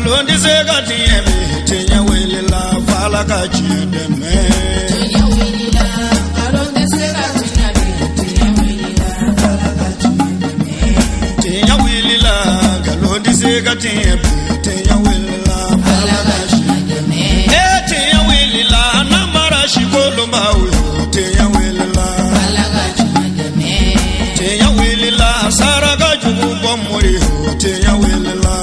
ngalon di se ga tieme tinya wele la fala ka chideme tinya wele la ngalon di se ga tieme tinya wele la fala ka chideme tinya wele la ngalon di se ga tieme tinya wele la fala ka chideme tinya wele la namara shikolo mawe tinya wele la fala ka chideme tinya wele la sara ga jubu bomori tinya wele la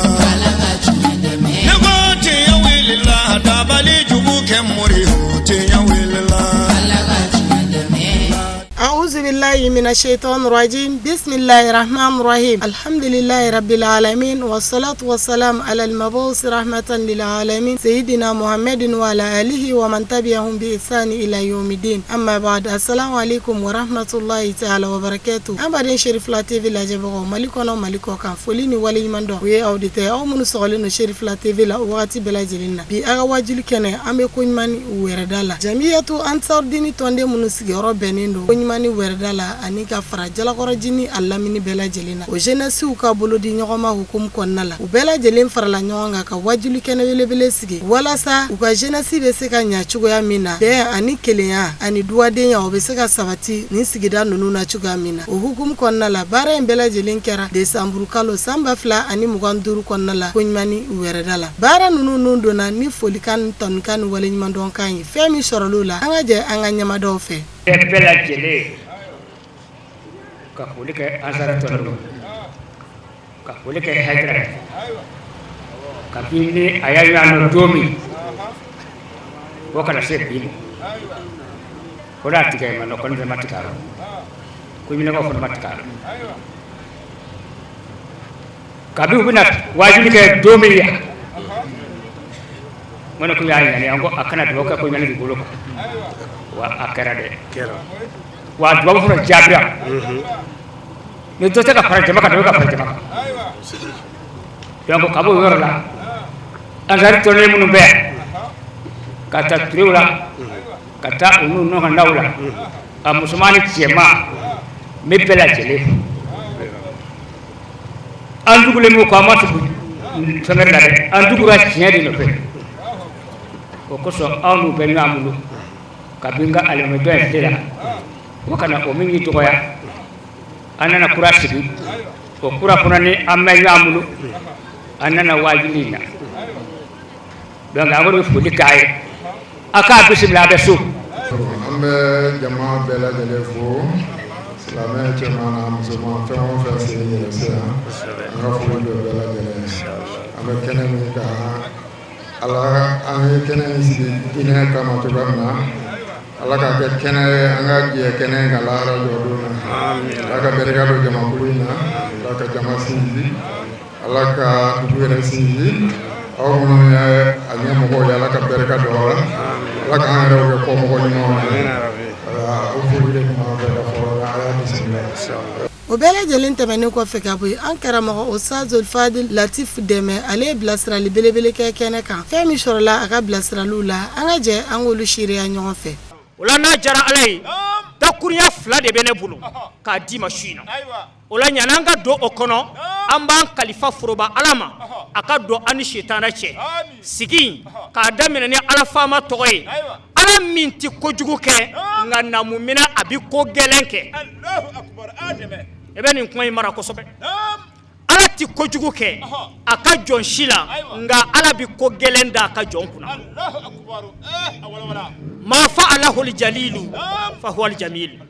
أعوذ بالله من الشيطان الرجيم بسم الله الرحمن الرحيم الحمد لله رب العالمين والصلاة والسلام على المبعوث رحمة للعالمين سيدنا محمد وعلى آله ومن تبعهم بإحسان إلى يوم الدين أما بعد السلام عليكم ورحمة الله تعالى وبركاته أمبارين شريف لا تي في لا جبغو مالكونا مالكو كان فوليني ولي من دو وي أوديتي أو من سغلين شريف لا تي في لا وقتي بلا جلنا بي أغواجل كنه أمي كون ماني وردالا جميعة أنصار ديني توندي من سيغرو بنيندو mani werdala ani ka fara jalakoro jini alamini bela jelina o jeunesse u ka bolo di nyogoma hukum konnala u bela jelen farala nyonga ka wajuli kene belebele sigi wala sa u ka jeunesse be se ka nya chugo ya mina be ani kelenya ani duwade ya o be se ka sabati ni sigida nunu na chugo ya mina o hukum konnala bara en bela jelen kera desamburu kalo samba fla ani muganduru konnala konymani werdala bara nunu nundo na ni folikan tonkan wale nyimandon kan femi sorolula anga je anga nyama do fe bela jele ka kulike azara tolo ka kulike hydra ka bini ayaya no domi wakala sebi kola tige mano kon de matikaro ko mi ko kon matikaro ka bi ubinat wajuli ke domi ya mano ko yayi ne ango akana do ka ko mi ne golo wa akara de wa duwa fura jabira ne to taka fara jama ka do ka fara jama yango kabo yorla azari to ne munu be kata triula kata unu no handawla a musmani chema me bela jele andugule mu ko amatu sanera de andugura chiedi no pe ko so anu be ngamulu kabinga alimedoa tela wakana omingi toya anana kurasibi ko kura kunani amma yamulu anana wajilina donc agoro fudi kay aka bismillah besu ambe jama bela jele fo salama chama musulman famo fa sey sa rafu do bela jele ambe kenen ka ala ambe kenen si dina kama to bamna Allah ka kene anga je kene kala jodo na amin Allah ka bereka do jama kulina Allah ka jama sinji Allah ka duwere sinji aw mo ya anya mo ko ya Allah ka bereka do amin Allah ka ngare ko mo ko ni mo amin rabbi o fuule mo be da fo ala bismillah inshallah o bela jelen temene ko feka boy ankara mo Ustazul Fadil Latif Deme ale blasra li belebele ke kene kan femi shorla aga blasra lula anga je angolu shiriya nyon fe ola na jara alai da kuriya fla de bene bulu ka di machine ola nyananga do okono amba khalifa furoba alama aka do ani shetana che sigi ka damene ne ala fama toye ala minti kojugu ke ngana mumina abi ko gelenke Allahu akbar adame ebeni ko mara ko sobe ala ti kojugu ke aka jon shila nga ala bi ko gelenda aka jon kuna Allahu akbar wala ma fa'alahu al-jalil fa huwa al-jamil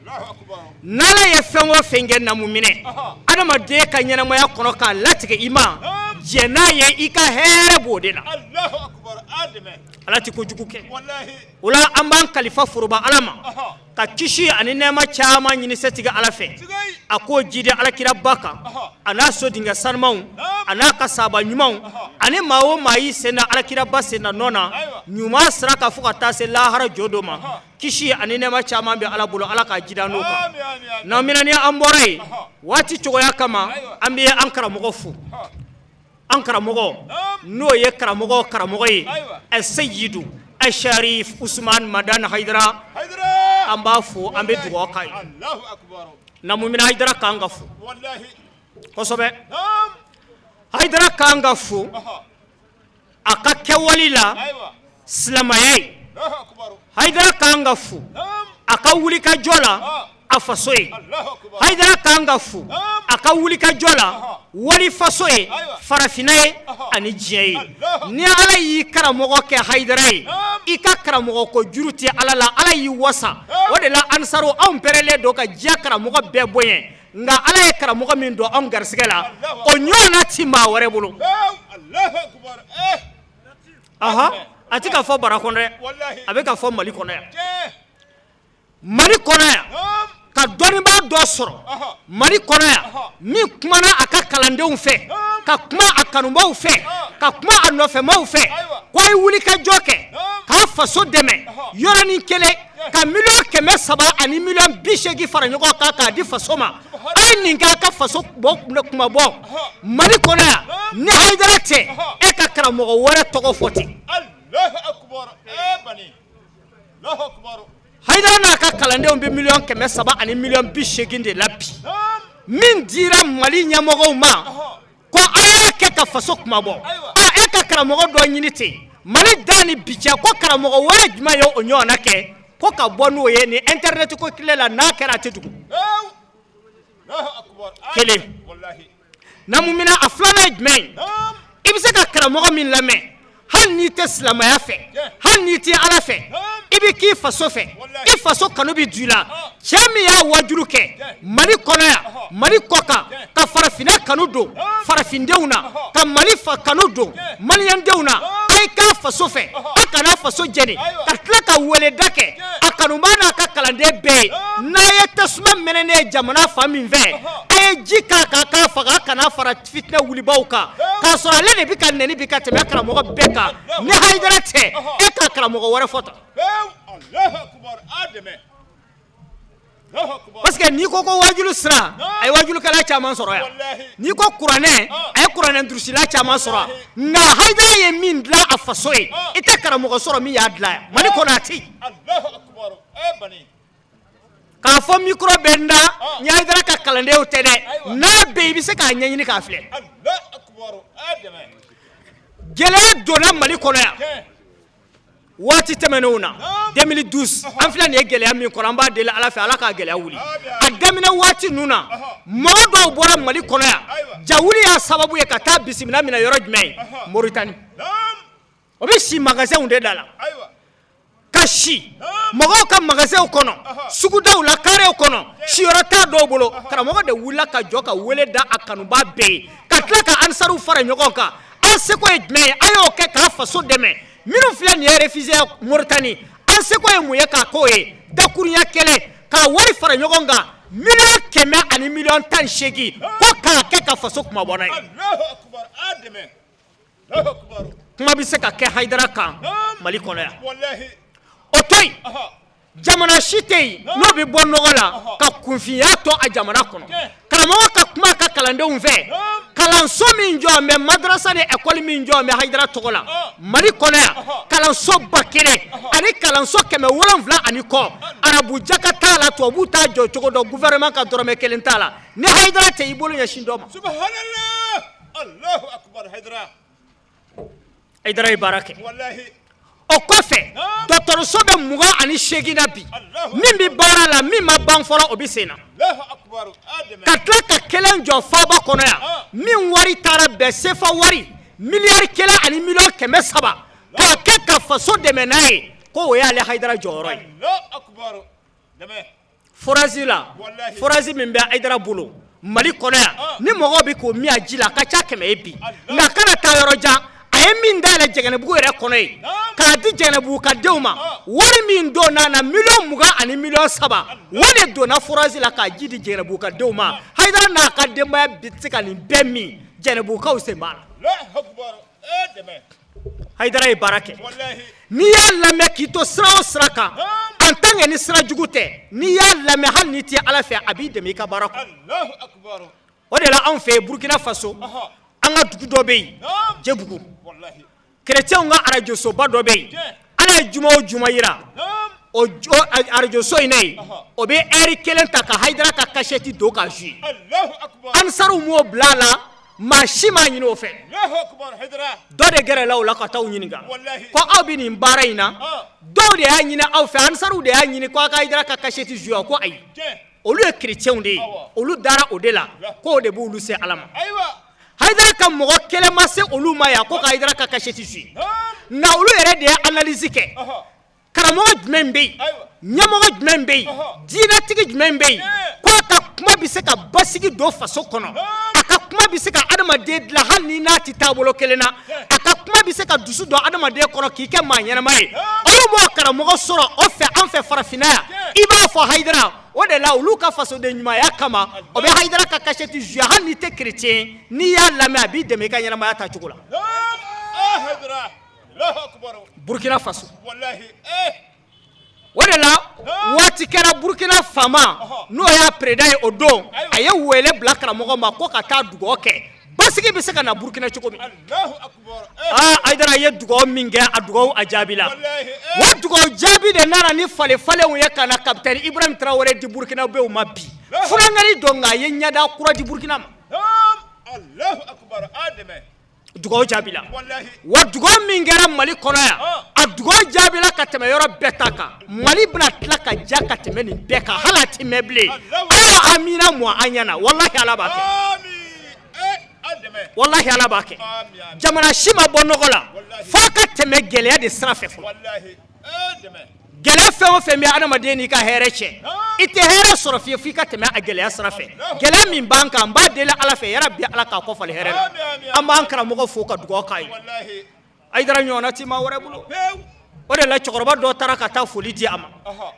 nala ye fengo fenge na mumine adama de ka nyana moya kono ka latige ima jena ye ika here bodela Allahu akbar adame alati ko juguke wallahi ula amban khalifa furuba alama ka kishi ani nema chama nyini setiga alafe ako jide alakira baka ana so dinga sarmau ana ka saba nyumau ani mawo mai sena alakira basena nona nyuma sraka fuka tase lahara jodoma kishi ani nema chama be alabulo alaka jidano ka na minani amborai wati chogoya kama ambiye ankara mogofu ankara mogo no ye karamogo karamogoy as-sayyidu al-sharif Usman Madan Haidara ambafu ambe dugo kai Allahu akbar na mu'min Haidara kangafu wallahi kosobe Haidara kangafu a ka kɛwali la silamaya ye Haidara kan ka fu a ka wuli ka jɔ la a faso ye Haidara kan ka fu a ka wuli ka jɔ la wali faso ye farafina ye ani diɲɛ ye ni Ala y'i karamɔgɔ kɛ Haidara ye i ka karamɔgɔ ko juru tɛ Ala la Ala y'i wasa o de la ansaru anw pɛrɛlen don ka diɲɛ karamɔgɔ bɛɛ bonya nka Ala ye karamɔgɔ min don anw garisɛgɛ la o ɲɔgɔnna ti maa wɛrɛ bolo a ti ka fɔ bara kɔnɔ dɛ a bɛ ka fɔ Mali kɔnɔ yan Mali kɔnɔ yan ka dɔnnibaa dɔ sɔrɔ Mali kɔnɔ yan min kumana a ka kalandenw fɛ ka kuma a kanubaw fɛ ka kuma a nɔfɛmaw fɛ ko a ye wuli ka jɔ kɛ k'a faso dɛmɛ yɔrɔnin kelen ka $380 ani $80 fara ɲɔgɔn kan k'a di faso ma a ye nin kɛ a ka faso kuma bɔ Mali kɔnɔ yan ni Haidara tɛ e ka karamɔgɔ wɛrɛ tɔgɔ fɔ ten Haidara n'a ka kalandenw bɛ $300 ani $80 de la bi min dira Mali ɲɛmɔgɔw ma ko a y'a kɛ ka faso kuma bɔ e ka karamɔgɔ dɔ ɲini ten Mali da ni bi cɛ ko karamɔgɔ wɛrɛ jumɛn ye o ɲɔgɔnna kɛ ko ka bɔ n'o ye ni internet ko tile la n'a kɛra a tɛ tugu kelen na mun mina a filanan ye jumɛn ye i bɛ se ka karamɔgɔ min lamɛn hali n'i tɛ silamɛya fɛ hali n'i tɛ Ala fɛ i bɛ k'i faso fɛ i faso kanu bɛ du i la cɛ min y'a wajulu kɛ Mali kɔnɔ yan Mali kɔ kan ka farafinna kanu don farafindenw na ka Mali kanu don maliyɛndenw na a ye k'a faso fɛ a kana faso jɛni ka tila ka weleda kɛ a kanubaa n'a ka kalanden bɛɛ ye n'a ye tasuma mɛnɛnen jamana fan min fɛ a ye ji k'a kan k'a faga a kana fara fitinɛ wulibaw kan k'a sɔrɔ ale de bɛ ka nɛni bi ka tɛmɛ karamɔgɔ bɛɛ kan ni Haidara tɛ e ka karamɔgɔ wɛrɛ fɔ tan parce que n'i ko wajulu sira a ye wajulukɛla caman sɔrɔ yan n'i ko kuranɛ a ye kuranɛ durusila caman sɔrɔ yan nka Haidara ye min dilan a faso ye i tɛ karamɔgɔ sɔrɔ min y'a dilan yan Mali kɔnɔ a tɛ yen k'a fɔ micro bɛ n da ni Haidara ka kalandenw tɛ dɛ n'a bɛ yen i bɛ se k'a ɲɛɲini k'a filɛ gɛlɛya donna Mali kɔnɔ yan waati tɛmɛnenw na 2012 an filɛ nin ye gɛlɛya min kɔnɔ an b'a deli Ala fɛ Ala k'a gɛlɛya wuli a daminɛ waati ninnu na mɔgɔ dɔw bɔra Mali kɔnɔ yan jawuli y'a sababu ye ka taa bisimila minɛ yɔrɔ jumɛn ye Moritani o bɛ si magasinw de da la ka si mɔgɔw ka magasinw kɔnɔ sugudaw la karew kɔnɔ siyɔrɔ t'a dɔw bolo karamɔgɔ de wulila ka jɔ ka wele da a kanubaa bɛɛ ye ka tila ka ansaruw fara ɲɔgɔn kan an seko ye jumɛn ye a y'o kɛ k'a faso dɛmɛ minnu filɛ nin ye refusé Moritani an seko ye mun ye k'a k'o ye dakurunya kelen k'a wari fara ɲɔgɔn kan $100 ani $18 ko k'a kɛ ka faso kuma bɔ n'a ye kuma bɛ se ka kɛ Haidara kan Mali kɔnɔ yan o to yen jamana si tɛ yen n'o bɛ bɔ nɔgɔ la ka kunfinya to a jamana kɔnɔ karamɔgɔ ka kuma ka kalandenw fɛ kalanso min jɔ mɛ madrasa ni école min jɔ mɛ Haidara tɔgɔ la Mali kɔnɔ yan kalanso 1000 ani kalanso 770 ani kɔ arabu jaka t'a la tubabu t'a jɔ cogo dɔ gouvernement ka dɔrɔmɛ 1 t'a la ni Haidara tɛ i bolo ɲɛsin dɔ ma subhanallah Allahu akbar Haidara ye baara kɛ o kɔfɛ dɔgɔtɔrɔso bɛ 28 na bi min bɛ baara la min ma ban fɔlɔ o bɛ sen na ka tila ka kelen jɔ faaba kɔnɔ yan min wari taara bɛn sefa wari $1 ani $300 k'a kɛ ka faso dɛmɛ n'a ye ko o y'ale Haidara jɔyɔrɔ ye forage la forage min bɛ Haidara bolo Mali kɔnɔ yan ni mɔgɔw bɛ k'o min a ji la a ka ca 100 bi nka a kana taa yɔrɔ jan a ye min dayɛlɛ Jɛgɛnɛbugu yɛrɛ kɔnɔ ye k'a di Jɛgɛnɛbugu ka denw ma wari min donna na $20 ani $3 wale donna forage la k'a ji di Jɛgɛnɛbugu ka denw ma Haidara n'a ka denbaya bɛ se ka nin bɛɛ min Jɛgɛnɛbugukaw sen b'a la Haidara ye baara kɛ n'i y'a lamɛn k'i to sira o sira kan en tant que ni sira jugu tɛ n'i y'a lamɛn hali n'i tɛ Ala fɛ a b'i dɛmɛ i ka baara kɔnɔ o de la anw fɛ Burkina Faso an ka dugu dɔ bɛ yen Jebugu chrétienw ka arajosoba dɔ bɛ yen Ala ye juma o juma yira o arajoso in na yen o bɛ heure 1 ta ka Haidara ka cachette don ka jouer ansaruw m'o bila a la maa si m'a ɲini o fɛ Allahu akbar Haidara. dɔ de gɛrɛla o la ka taa u ɲininka Wallahi. ko aw bɛ nin baara in na dɔw de y'a ɲini aw fɛ ansariw de y'a ɲini ko a ka Haidara ka kasɛti jouer ko ayi Tiɲɛ. olu ye chrétiens de ye Awɔ. olu dara o de la k'o de b'olu se Ala ma Ayiwa. Haidara ka mɔgɔ kelen ma se olu ma yan ko ka Haidara ka kasɛti jouer nka olu yɛrɛ de ye analyse kɛ karamɔgɔ jumɛn bɛ yen Ayiwa. ɲɛmɔgɔ jumɛn bɛ yen diinɛtigi jumɛn bɛ yen ko a ka kuma bɛ se ka basigi don faso kɔnɔ a ka kuma bɛ se ka adamaden dilan hali ni n'a tɛ taabolo kelen na a ka kuma bɛ se ka dusu don adamaden kɔnɔ k'i kɛ maa ɲɛnama ye aw m'o karamɔgɔ sɔrɔ o fɛ an fɛ farafinna yan i b'a fɔ Haidara o de la olu ka fasoden ɲumanya kama o bɛ Haidara ka kasɛti jouer hali n'i tɛ chrétien n'i y'a lamɛn a b'i dɛmɛ i ka ɲɛnamaya tacogo la Haidara. Allahu akbar. Burkina Faso Wallahi. o de la waati kɛra Burkina faama n'o y'a président ye o don a ye wele bila karamɔgɔ ma ko ka taa dugawu kɛ basigi bɛ se ka na Burkina cogo min Allahu akbar. Haidara ye dugawu min kɛ a dugawu a jaabi la Wallahi. wa dugawu jaabi de nana ni fale-falenw ye ka na kapitɛni Ibrahim Traoré di Burkina bew ma bi funankɛni don nka a ye ɲɛda kura di Burkina ma Allahu akbar. Ademe. dugawu jaabi la Wallahi. wa dugawu min kɛra Mali kɔnɔ yan a dugawu jaabi la ka tɛmɛ yɔrɔ bɛɛ ta kan Mali bɛna tila ka ja ka tɛmɛ nin bɛɛ kan hali a ti mɛn bilen aw amina mɔ an ɲɛna walahi Ala b'a kɛ Amin. Ademe. walahi Ala b'a kɛ Amin. jamana si ma bɔ nɔgɔ la f'a ka tɛmɛ gɛlɛya de sira fɛ fɔlɔ Wallahi. Ademe. gɛlɛya fɛn o fɛn bɛ adamaden n'i ka hɛrɛ cɛ i tɛ hɛrɛ sɔrɔ fiyewu f'i ka tɛmɛ a gɛlɛya sira fɛ gɛlɛya min b'an kan n b'a deli Ala fɛ yarabi Ala k'a kɔfale hɛrɛ la an b'an karamɔgɔ fo ka dugawu k'a ye Wallahi. Haidara ɲɔgɔnna ti maa wɛrɛ bolo Pew. o de la cɛkɔrɔba dɔ taara ka taa foli di a ma Aha.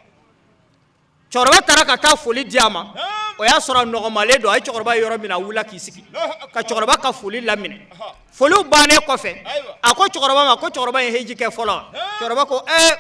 cɛkɔrɔba taara ka taa foli di a ma o y'a sɔrɔ a nɔgɔmalen don a ye cɛkɔrɔba ye yɔrɔ min na a wulila k'i sigi ka cɛkɔrɔba ka foli laminɛ foliw bannen kɔfɛ a ko cɛkɔrɔba ma ko cɛkɔrɔba ye heji kɛ fɔlɔ wa cɛkɔrɔba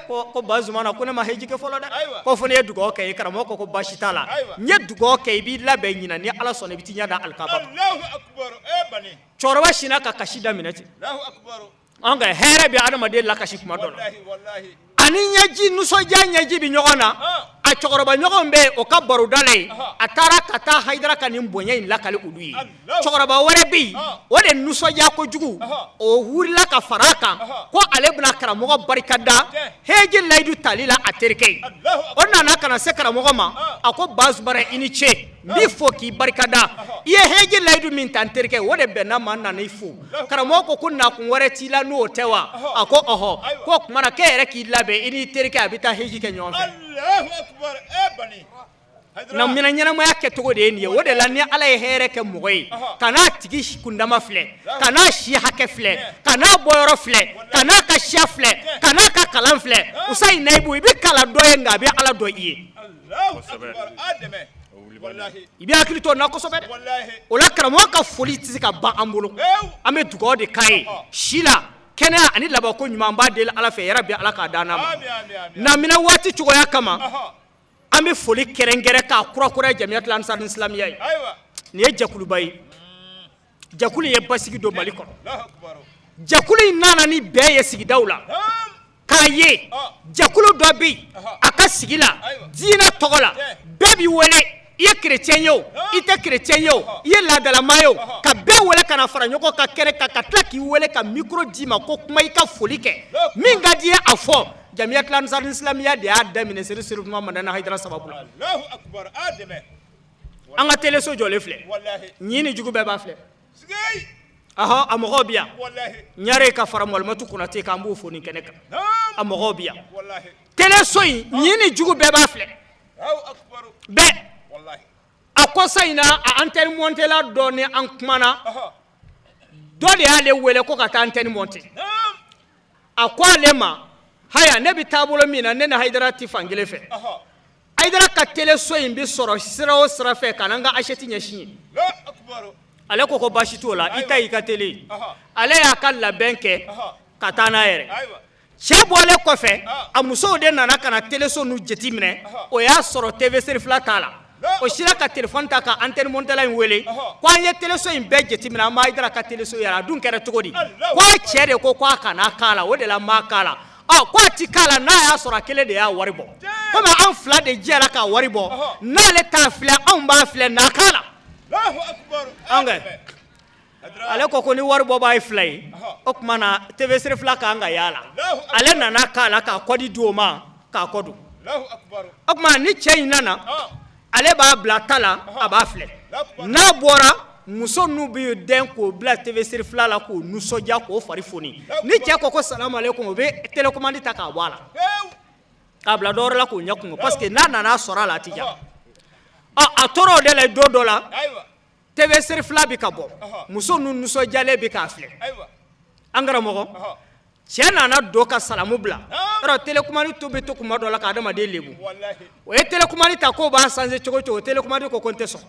ko ko ba Zumana ko ne ma heji kɛ fɔlɔ dɛ ko fo ne ye dugawu kɛ ye karamɔgɔ ko baasi t'a la n ye dugawu kɛ i b'i labɛn ɲina ni Ala sɔnna i bɛ t'i ɲɛ da alikaba ma Allahu akbar. Bani. cɛkɔrɔba sinna ka kasi daminɛ ten Allahu akbar. an ka hɛrɛ bɛ adamaden lakasi kuma dɔ la Wallahi. Wallahi. ani ɲɛji nisɔndiya ɲɛji bɛ ɲɔgɔn na a cɛkɔrɔba ɲɔgɔn bɛ o ka baroda la yen a taara ka taa Haidara ka nin bonya in lakali olu ye cɛkɔrɔba wɛrɛ bɛ yen o de nisɔndiya kojugu o wulila ka fara a kan ko ale bɛna karamɔgɔ barikada heji layidu tali la a terikɛ ye o nana ka na se karamɔgɔ ma a ko ba Zumana i ni ce n b'i fo k'i barikada i ye heji layidu min ta n terikɛ o de bɛnna ma n nana i fo karamɔgɔ ko nakun wɛrɛ t'i la n'o tɛ wa a ko ɔhɔ ko o tuma na k'e yɛrɛ k'i labɛn i n'i terikɛ a bɛ taa heji kɛ ɲɔgɔn fɛ Allahu akbar. Bani. na mina ɲɛnamaya kɛcogo de ye nin ye o de la ni Ala ye hɛrɛ kɛ mɔgɔ ye ka n'a tigi kundama filɛ ka n'a si hakɛ filɛ ka n'a bɔyɔrɔ filɛ ka n'a ka siya filɛ ka n'a ka kalan filɛ Usayi Nayibu i bɛ kalan dɔ ye nka a bɛ Ala dɔ i ye Allahu akbar. Ademe. Wallahi. i bɛ hakili to o la kosɛbɛ dɛ Wallahi. o la karamɔgɔ ka foli tɛ se ka ban an bolo an bɛ dugawu de k'a ye si la kɛnɛya ani labanko ɲuman an b'a deli Ala fɛ yarabi Ala k'a d'an ma Amin. Amin. na minɛ waati cogoya kama an bɛ foli kɛrɛnkɛrɛn k'a kurakura Jamiyatul Ansarul Islamiyya ye Ayiwa. nin ye jɛkuluba ye jɛkulu ye basigi don Mali kɔnɔ Allahu akbar. jɛkulu in nana ni bɛɛ ye sigidaw la k'a ye jɛkulu dɔ bɛ yen a ka sigi la diinɛ tɔgɔ la bɛɛ b'i wele i ye chrétien ye o i tɛ chrétien ye o i ye laadalama ye o ka bɛɛ wele ka na fara ɲɔgɔn kan kɛnɛ kan ka tila k'i wele ka micro d'i ma ko kuma i ka foli kɛ min ka di ye a fɔ Jamiyatul Ansarul Islamiyya de y'a daminɛ Seri Tuma Madana Haidara sababu la Allahu akbar. Ademe. an ka teleso jɔlen filɛ Wallahi. ɲi ni jugu bɛɛ b'a filɛ Sigay. ahɔ a mɔgɔw bɛ yan Wallahi. ɲare ka fara Malimatu Konate kan an b'o fo nin kɛnɛ kan a mɔgɔw bɛ yan Wallahi. teleso in ɲi ni jugu bɛɛ b'a filɛ Allahu akbar. bɛɛ Wallahi. a kɔsa in na a antenne montela dɔ ni an kumana dɔ de y'ale wele ko ka taa antenne monter a ko ale ma haya ne bɛ taabolo min na ne na Haidara ti fankelen fɛ Haidara ka teleso in bɛ sɔrɔ sira o sira fɛ ka na n ka achette ɲɛsin ye Allahu akbar. ale ko baasi t'o la i ta y'i ka tele ye ale y'a ka labɛn kɛ ka taa n'a yɛrɛ Ayiwa. cɛ bɔlen kɔfɛ a musow de nana ka na teleso n'u jate minɛ o y'a sɔrɔ TV serifila t'a la o sira ka telefɔni ta ka antenne montela in wele ko an ye teleso in bɛɛ jate minɛ an b'a Haidara ka teleso yɛrɛ a dun kɛra cogo di ko a cɛ de ko a kana k'a la o de la n m'a k'a la ko a ti k'a la n'a y'a sɔrɔ a kelen de y'a wari bɔ komi an fila de jɛra k'a wari bɔ n'ale t'a filɛ anw b'a filɛ n'a k'a la Allahu akbar. an kɛ ale ko ni wari bɔ b'a ye fila ye o tuma na TV siri fila kan ka yala ale nana k'a la k'a kɔdi di o ma k'a kɔdu o tuma ni cɛ in nana ale b'a bila ta la a b'a filɛ n'a bɔra muso n'u bɛ den k'o bila TV siri fila la k'o nisɔndiya k'o fari foni ni cɛ ko salamu aleykum o bɛ télécommande ta k'a bɔ a la k'a bila dɔ wɛrɛ la k'o ɲɛ kungo parce que n'a nana sɔrɔ a la a ti ja a tora o de la don dɔ la TV siri fila bɛ ka bɔ muso n'u nisɔndiyalen bɛ k'a filɛ an karamɔgɔ cɛ nana don ka salamu bila yɔrɔ télécommande to bɛ to kuma dɔ la ka adamaden lebu o ye télécommande ta k'o b'a changer cogo o cogo télécommande ko n tɛ sɔn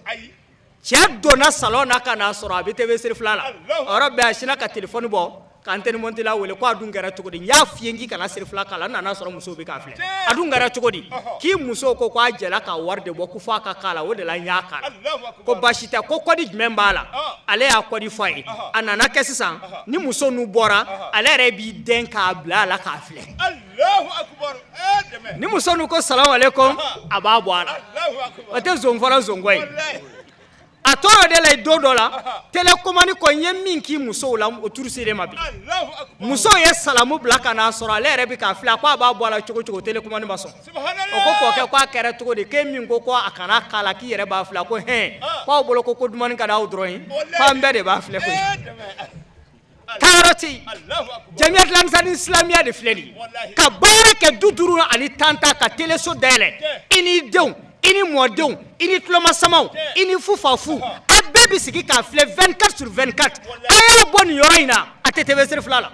cɛ donna salon na ka n'a sɔrɔ a bɛ TV siri fila la o yɔrɔ bɛɛ a sinna ka téléphone bɔ ka antenne monter la wele k'a dun kɛra cogo di n y'a f'i ye k'i kana siri fila k'a la n nana sɔrɔ musow bɛ k'a filɛ a dun kɛra cogo di k'i muso ko k'a jɛla ka wari de bɔ ko f'a ka k'a la o de la n y'a k'a la ko baasi tɛ ko kɔdi jumɛn b'a la ale y'a kɔdi fɔ a ye a nana kɛ sisan ni muso n'u bɔra ale yɛrɛ b'i den k'a bila a la k'a filɛ ni muso n'u ko salamu aleykum a b'a bɔ a la o tɛ zon fɔlɔ zonko ye a tora de la don dɔ la télécommande ko n ye min k'i musow la o turu sere ma bi musow ye salamu bila ka n'a sɔrɔ ale yɛrɛ bɛ k'a filɛ ko a b'a bɔ a la cogo o cogo télécommande ma sɔn o ko k'o kɛ k'a kɛra cogo di k'e min ko a kana k'a la k'i yɛrɛ b'a filɛ ko k'aw bolo ko dumuni ka d'aw dɔrɔn ye k'an bɛɛ de b'a filɛ koyi taayɔrɔ tɛ yen jamiya islamisani silamɛya de filɛ nin ye ka baara kɛ 50 ani 10 ta ka teleso dayɛlɛ i n'i denw i ni mɔdenw i ni tulomasamaw i ni fufafu a bɛɛ bɛ sigi k'a filɛ 24/24 a y'a bɔ nin yɔrɔ in na a tɛ TV siri fila la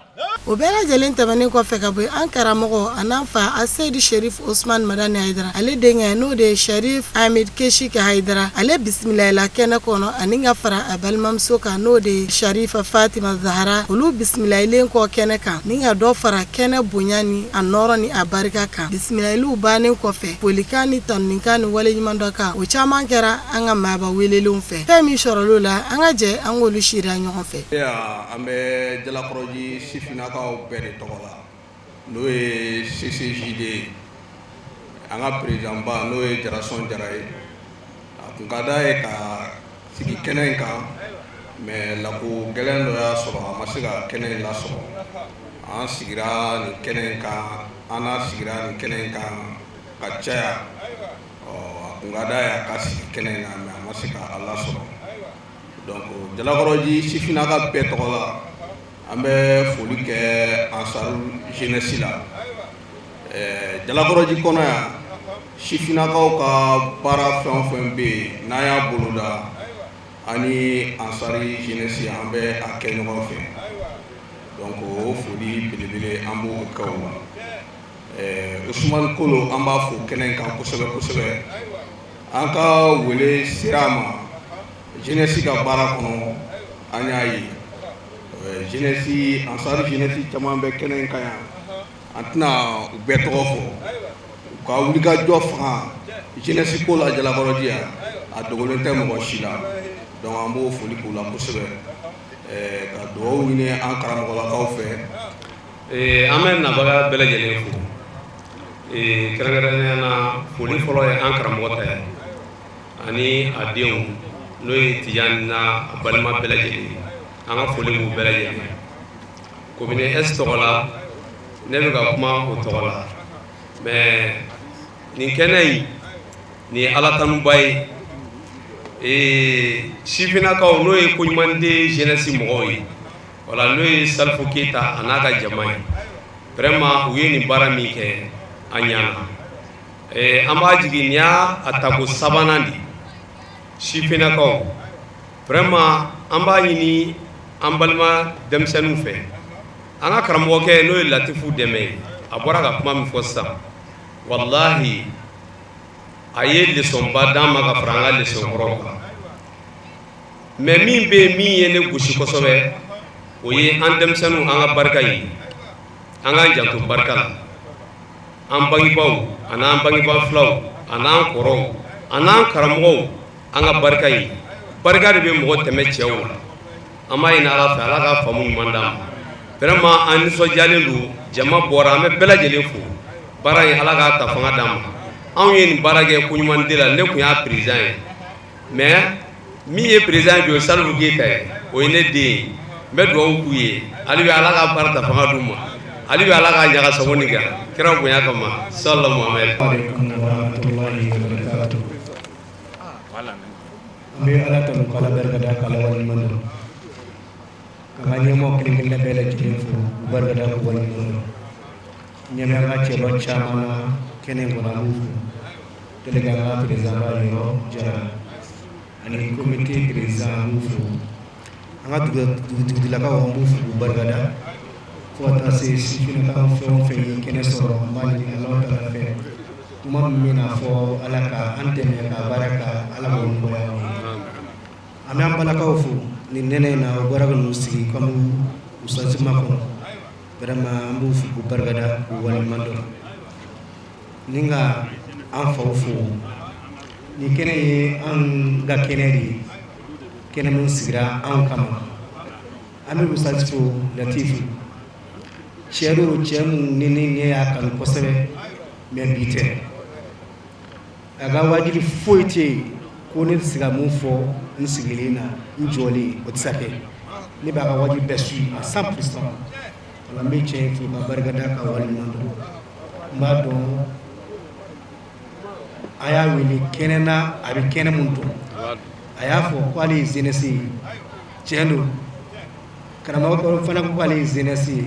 o bɛɛ lajɛlen tɛmɛnen kɔfɛ ka bɔ an karamɔgɔ a n'an fa Aseyidi Sherif Osman Madani Hayidara ale denkɛ n'o de ye Sherif Hamid Keshike Hayidara ale bisimilayila kɛnɛ kɔnɔ ani ka fara a balimamuso kan n'o de ye Sharifa Fatima Zahara olu bisimilayilen kɔ kɛnɛ kan ni ka dɔ fara kɛnɛ bonya ni a nɔrɔ ni a barika kan bisimilayiliw bannen kɔfɛ folikan ni tanunikan ni waleɲumandɔ kan o caman kɛra an ka maaba welelenw fɛ fɛn min sɔrɔl'o la an ka jɛ an k'olu siriya ɲɔgɔn fɛ an bɛ Jalakɔrɔji sifinnakaw bɛɛ de tɔgɔ la n'o ye CCJD an ka présidentba n'o ye Jarasɔn Jara ye a tun ka d'a ye ka sigi kɛnɛ in kan mais lako gɛlɛn dɔ y'a sɔrɔ a ma se ka kɛnɛ in lasɔrɔ an sigira nin kɛnɛ in kan an n'a sigira nin kɛnɛ in kan ka caya a tun ka d'a ye a ka sigi kɛnɛ in na mais a ma se ka a lasɔrɔ donc Jalakɔrɔji sifinnaka bɛɛ tɔgɔ la an bɛ foli kɛ Ansaru jeunesse la Jalakɔrɔji kɔnɔ yan sifinnakaw ka baara fɛn o fɛn bɛ yen n'an y'a boloda ani Ansari jeunesse an bɛ a kɛ ɲɔgɔn fɛ donc o foli belebele an b'o kɛ o la Usumani Kolo an b'a fo kɛnɛ in kan kosɛbɛ kosɛbɛ an ka wele sera a ma jeunesse ka baara kɔnɔ an y'a ye jeunesse Ansari jeunesse caman bɛ kɛnɛ in kan yan an tɛna u bɛɛ tɔgɔ fɔ u ka wulikajɔ fanga jeunesse ko la Jalakɔrɔji yan a dogolen tɛ mɔgɔ si la donc an b'o foli k'u la kosɛbɛ ka dugawu ɲini an karamɔgɔlakaw fɛ an bɛ nabaga bɛɛ lajɛlen fo kɛrɛnkɛrɛnnenya na foli fɔlɔ ye an karamɔgɔ ta ye ani a denw n'o ye Tijani n'a balima bɛɛ lajɛlen an ka foli b'u bɛɛ lajɛlen commune est tɔgɔ la ne bɛ ka kuma o tɔgɔ la mais nin kɛnɛ in nin ye ala tanuba ye sifinnakaw n'o ye koɲumanden jeunesse mɔgɔw ye wala n'o ye Salifu Keyita a n'a ka jama ye vraiment u ye nin baara min kɛ a ɲana an b'a jigin nin y'a tako sabanan de sifinnakaw vraiment an b'a ɲini an balima denmisɛnninw fɛ an ka karamɔgɔkɛ n'o ye Latifu Dɛmɛ ye a bɔra ka kuma min fɔ sisan wallahi a ye leçon ba d'an ma ka fara an ka leçon kɔrɔw kan mais min bɛ min ye ne gosi kosɛbɛ o ye an denmisɛnninw an ka barika ɲini an k'an janto barika la an bangebaaw a n'an bangebaa filaw a n'an kɔrɔw a n'an karamɔgɔw an ka barika ɲini barika de bɛ mɔgɔ tɛmɛ cɛw la an b'a ɲini ala fɛ ala ka faamu ɲuman d'an ma vraiment an nisɔndiyalen don jama bɔra an bɛ bɛɛ lajɛlen fo baara in ala k'a ta fanga d'an ma anw ye nin baara kɛ koɲumanden la ne tun y'a président ye mais min ye président bi o Salifou Keita ye o ye ne den ye n bɛ dugawu k'u ye hali bi ala ka barika fanga d'u ma hali bi ala ka ɲaga sago ni kɛ kira bonya kama sallallahu Muhammad alaikum warahmatullahi wabarakatuh. Ambe ala tan kala barkada kala wal man kanga ñemo kelen la bela ci fu barkada ko wal man ñame nga ci ba chamana kenen ko na mu délégué nga président ba yo jara ani comité président mu fu anga du la ka wo mu fu barkada fo ta se si fina ka fe kenen soro mali Allah ta fe kuma mina fo ala ka antene ka baraka ala mo ko ami an balakaw fo ni nene na o baraga no sigi comme ustaz mako vraiment an b'u fo k'u barikada k'u waleɲuman dɔn ni ka an faw fo ni kɛnɛ ye an ka kɛnɛ de ye kɛnɛ min sigira anw kama an bɛ ustaz fo Latifu cɛ do cɛ mun ni ne y'a kanu kosɛbɛ mais bi tɛ a ka wajibi foyi tɛ yen ko ne bɛ se ka mun fɔ n sigilen na n jɔlen o tɛ se ka kɛ ne b'a ka wajibi bɛɛ su à 100%. Wala n bɛ cɛ fo ka barikada ka waleɲuman dɔn n b'a dɔn a y'a wele kɛnɛ na a bɛ kɛnɛ mun dɔn a y'a fɔ ko ale ye jeunesse ye tiɲɛ don karamɔgɔ fana ko ale ye jeunesse ye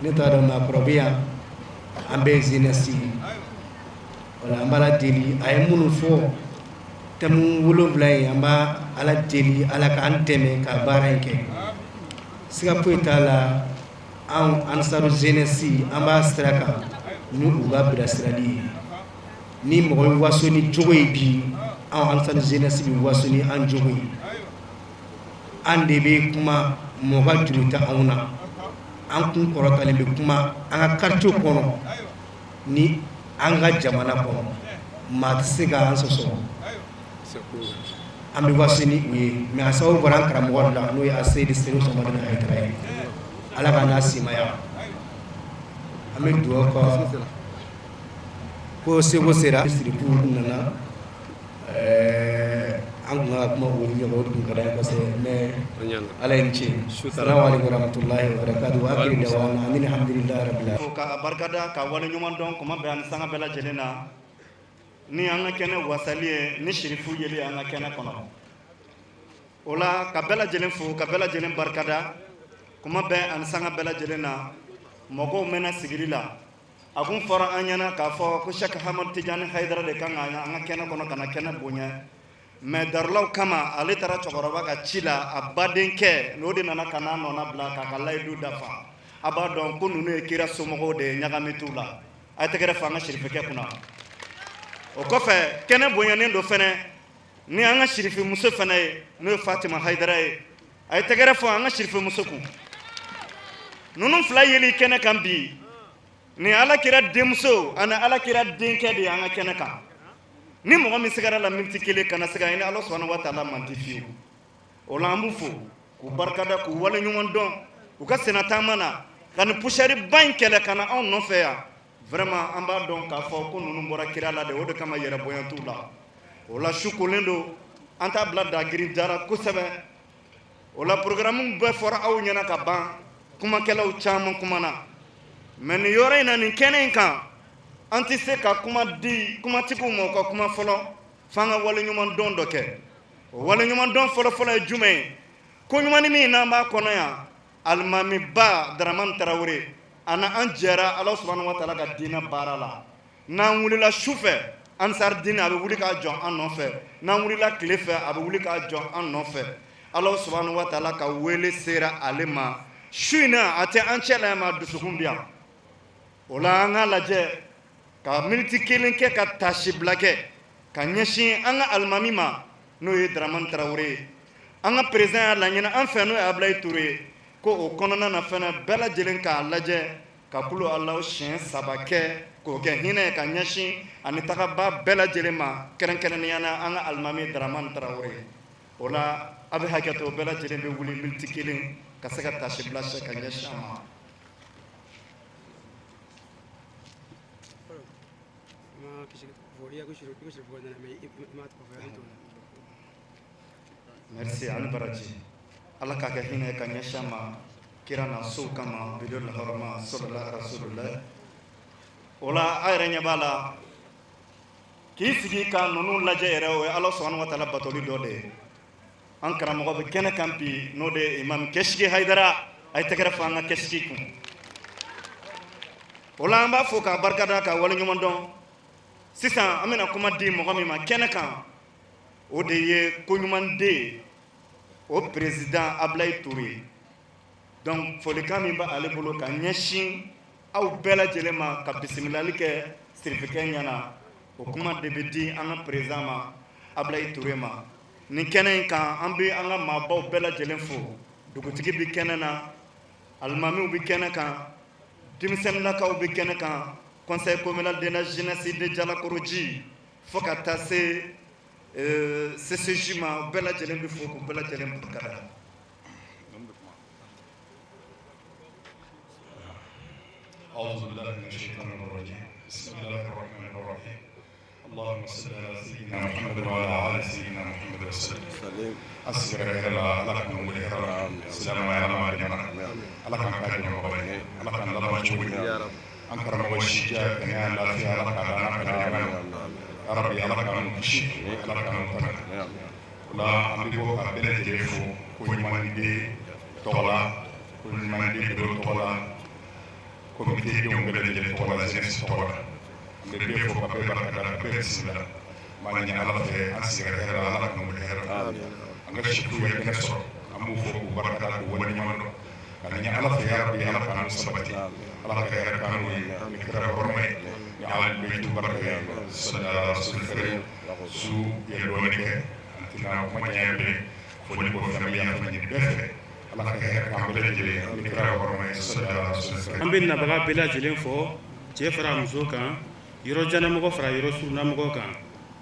ne t'a dɔn maakɔrɔ bɛ yan an bɛɛ ye jeunesse ye wala an b'ala deli a ye minnu fɔ thème 7 ye an b'a ala deli ala k'an dɛmɛ ka baara in kɛ siga foyi t'a la an Ansaru jeunesse an b'a sira kan ni u ka bilasirali ye ni mɔgɔ bɛ waso ni jogo ye bi an Ansaru jeunesse bɛ waso ni an jogo ye an de bɛ kuma mɔgɔ ka juru tɛ anw na an kun kɔrɔtalen bɛ kuma an ka quartier kɔnɔ ni an ka jamana kɔnɔ maa tɛ se k'an sɔsɔ an bɛ waso ni u ye mais a sababu bɔra an karamɔgɔ la n'o ye Aseyidi Senu Sɔmɔdɛ Hayidara ye ala ka n'a simaya an bɛ dugawu kɛ ko seko sera sirifu nana an kun ka kuma o ɲɔgɔn o tun ka d'an ye kosɛbɛ mais ala ye n ce salamu aleykum warahmatullahi wabarakatuh akiri dawana ani alhamdulilayi rabbil alamin fo ka barikada ka waleɲuman dɔn kuma bɛɛ ani sanga bɛɛ lajɛlen na ni an ka kɛnɛ wasali ye ni sirifu yeli an ka kɛnɛ kɔnɔ o la ka bɛɛ lajɛlen fo ka bɛɛ lajɛlen barikada kuma bɛɛ ani sanga bɛɛ lajɛlen na mɔgɔw mɛnna sigili la a kun fɔra an ɲɛna k'a fɔ ko Sheikh Ahmad Tijani Hayidara de kan ka an ka kɛnɛ kɔnɔ ka na kɛnɛ bonya mais darulaw kama ale taara cɛkɔrɔba ka ci la a badenkɛ n'o de nana ka n'a nɔna bila k'a ka layidu dafa a b'a dɔn ko ninnu ye kira somɔgɔw de ye ɲagami t'u la a ye tɛgɛrɛ fɔ an ka sirifekɛ kunna o kɔfɛ kɛnɛ bonyanen do fɛnɛ ni an ka sirifimuso fɛnɛ ye n'o ye Fatima Hayidara ye a ye tɛgɛrɛ fɔ an ka sirifimuso kun ninnu fila yeli kɛnɛ kan bi ni alakira denmuso ani alakira denkɛ de ye an ka kɛnɛ kan ni mɔgɔ min sigara la miniti kelen kana se ka ɲini Ala subhanahu wa taala man tɛ fiyewu o la an b'u fo k'u barikada k'u waleɲuman dɔn u ka senna taama na ka nin pusɛri ba in kɛlɛ ka na anw nɔfɛ yan vraiment an b'a dɔn k'a fɔ ko ninnu bɔra kira la de o de kama yɛrɛ bonya t'u la o la su kolen do an t'a bila dagiri jara kosɛbɛ o la programme bɛɛ fɔra aw ɲɛna ka ban kumakɛlaw caman kumana mais nin yɔrɔ in na nin kɛnɛ in kan an tɛ se ka kuma di kumatigiw ma u ka kuma fɔlɔ f'an ka waleɲuman dɔn dɔ kɛ o waleɲuman dɔn fɔlɔfɔlɔ ye jumɛn ye ko ɲuman min n'an b'a kɔnɔ yan alimamiba Daramani Tarawele ani an jɛra Ala subhanahu wa taala ka diinɛ baara la n'an wulila su fɛ Ansar diinɛ a bɛ wuli k'a jɔ an nɔfɛ n'an wulila tile fɛ a bɛ wuli k'a jɔ an nɔfɛ Ala subhanahu wa taala ka wele sera ale ma su in na a tɛ an cɛ la yan ma dusukun bi yan o la an k'a lajɛ ka miniti kelen kɛ ka tasibila kɛ ka ɲɛsin an ka alimami ma n'o ye Daramani Tarawele ye an ka président y'a laɲini an fɛ n'o ye Ablaye Ture ye ko o kɔnɔna na fɛnɛ bɛɛ lajɛlen k'a lajɛ ka kulo Alahu siɲɛ 3 kɛ k'o kɛ hinɛ ye ka ɲɛsin ani tagaba bɛɛ lajɛlen ma kɛrɛnkɛrɛnnenya na an ka alimami Daramani Tarawele ye o la a bɛ hakɛ to bɛɛ lajɛlen bɛ wuli miniti kelen ka se ka tasibila kɛ ka ɲɛsin a ma. merci ani baraji ala ka kɛ hinɛ ka ɲɛsin ma kira na sow kama bidon lahɔrɔma sallallahu rasulullah o la a yɛrɛ ɲɛ b'a la k'i sigi ka ninnu lajɛ yɛrɛ o ye ala subhanahu wa taala batoli dɔ de ye an karamɔgɔ bɛ kɛnɛ kan bi n'o de ye imam kɛsigi hayidara a ye tɛgɛrɛ fɔ an ka kɛsigi kun o la an b'a fɔ k'a barikada k'a waleɲuman dɔn sisan an bɛna kuma di mɔgɔ min ma kɛnɛ kan o de ye koɲuman den o président Ablaye Touré donc folikan min bɛ ale bolo ka ɲɛsin aw bɛɛ lajɛlen ma ka bisimilali kɛ sirifikɛ ɲɛna o kuma de bɛ di an ka président ma Ablaye Touré ma nin kɛnɛ in kan an bɛ an ka maabaw bɛɛ lajɛlen fo dugutigi bɛ kɛnɛ na alimamiw bɛ kɛnɛ kan denmisɛnnilakaw bɛ kɛnɛ kan conseil communal de la jeunesse de Jalakoroji fo ka taa se CCJ ma bɛɛ lajɛlen bɛ fo k'u bɛɛ lajɛlen barikada. أعوذ بالله من الشيطان الرجيم بسم الله الرحمن الرحيم اللهم صل على سيدنا محمد وعلى آل سيدنا محمد وسلم أسرع إلى لكم ولهرا السلام عليكم لكم كاجم وبين لكم لما شوي أنكر موشيجا كنيا لا فيها لك على نكرة يا ربي لكم كشيف لكم تمام لا أمبيو كابلا جريفو كل من دي تولا كل من دي بدو تولا comité di un bel di tola jeunesse tola le befo pape barkada be bismillah mani ala fe asira hera ala ko mo hera anga shiku ya kene so amu fo ko barkada ko woni mando ani ala fe ya rabbi ala kanu sabati ala ka hera kanu ni kira horme ya ala be tu barkada sallallahu alaihi wasallam su ye do ke antina ko ma nyambe fo ni ko famille ya fani befe an bɛ nabaga bɛɛ lajɛlen fɔ cɛ fara muso kan yɔrɔ janamɔgɔ fara yɔrɔ surunamɔgɔ kan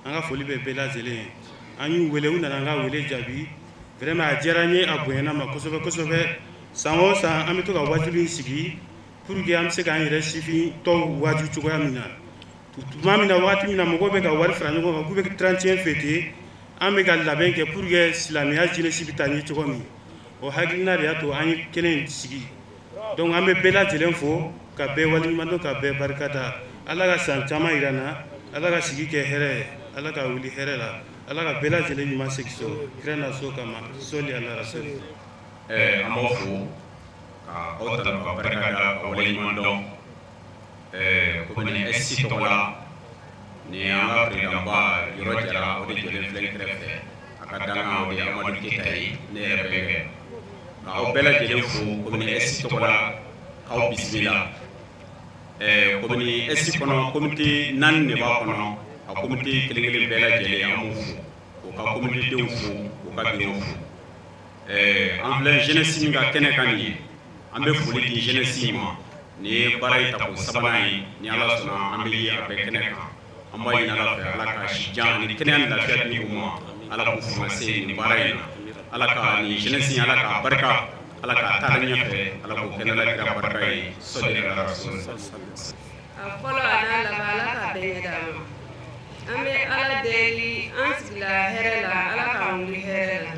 an ka foli bɛ bɛɛ lajɛlen ye an y'u wele u nana an ka wele jaabi vraiment a diyara n ye a bonyana ma kosɛbɛ kosɛbɛ san o san an bɛ to ka wajibi sigi pour que an bɛ se k'an yɛrɛ sifin tɔw wajibi cogoya min na tuma min na waati min na mɔgɔw bɛ ka wari fara ɲɔgɔn kan k'u bɛ 31 fêter an bɛ ka labɛn kɛ pour que silamɛya jeunesse bɛ taa ɲɛ cogo min o hakilina de y'a to an ye kɛnɛ in sigi donc an bɛ bɛɛ lajɛlen fo ka bɛɛ waleɲuman dɔn ka bɛɛ barikada ala ka san caman yira n na ala ka sigi kɛ hɛrɛ ye ala ka wuli hɛrɛ la ala ka bɛɛ lajɛlen ɲuman segin so kira na so kama soli ala rasul an b'aw fo ka aw tanu ka barikada ka waleɲuman dɔn komi SC tɔgɔ la ni an ka président ba yɔrɔ jara o de jɔlen filɛ n kɛrɛfɛ a ka dankan o de ye Amadu Keyita ye ne yɛrɛ bɛnkɛ aw bɛɛ lajɛlen fo komini SC tɔgɔ la k'aw bisimila komini SC kɔnɔ komite 4 de b'a kɔnɔ a komite kelen kelen bɛɛ lajɛlen an b'u fo o ka komitedenw fo o ka birow fo an filɛ jeunesse min ka kɛnɛ kan nin ye an bɛ foli di jeunesse ma nin ye baara ye tako sabanan ye ni ala sɔnna an bɛ ye a bɛɛ kɛnɛ kan an b'a ɲini ala fɛ ala ka si jan ani kɛnɛya ni lafiya di u ma ala k'u fɔnse nin baara in na ala ka nin jeunesse ala ka barika ala ka taa ɲɛfɛ ala k'o kɛnɛ la kira barika ye sɔli ala rasul a fɔlɔ a n'a laban ala ka bɛn ɲɛ d'an ma an bɛ ala deli an sigila hɛrɛ la ala k'an wuli hɛrɛ la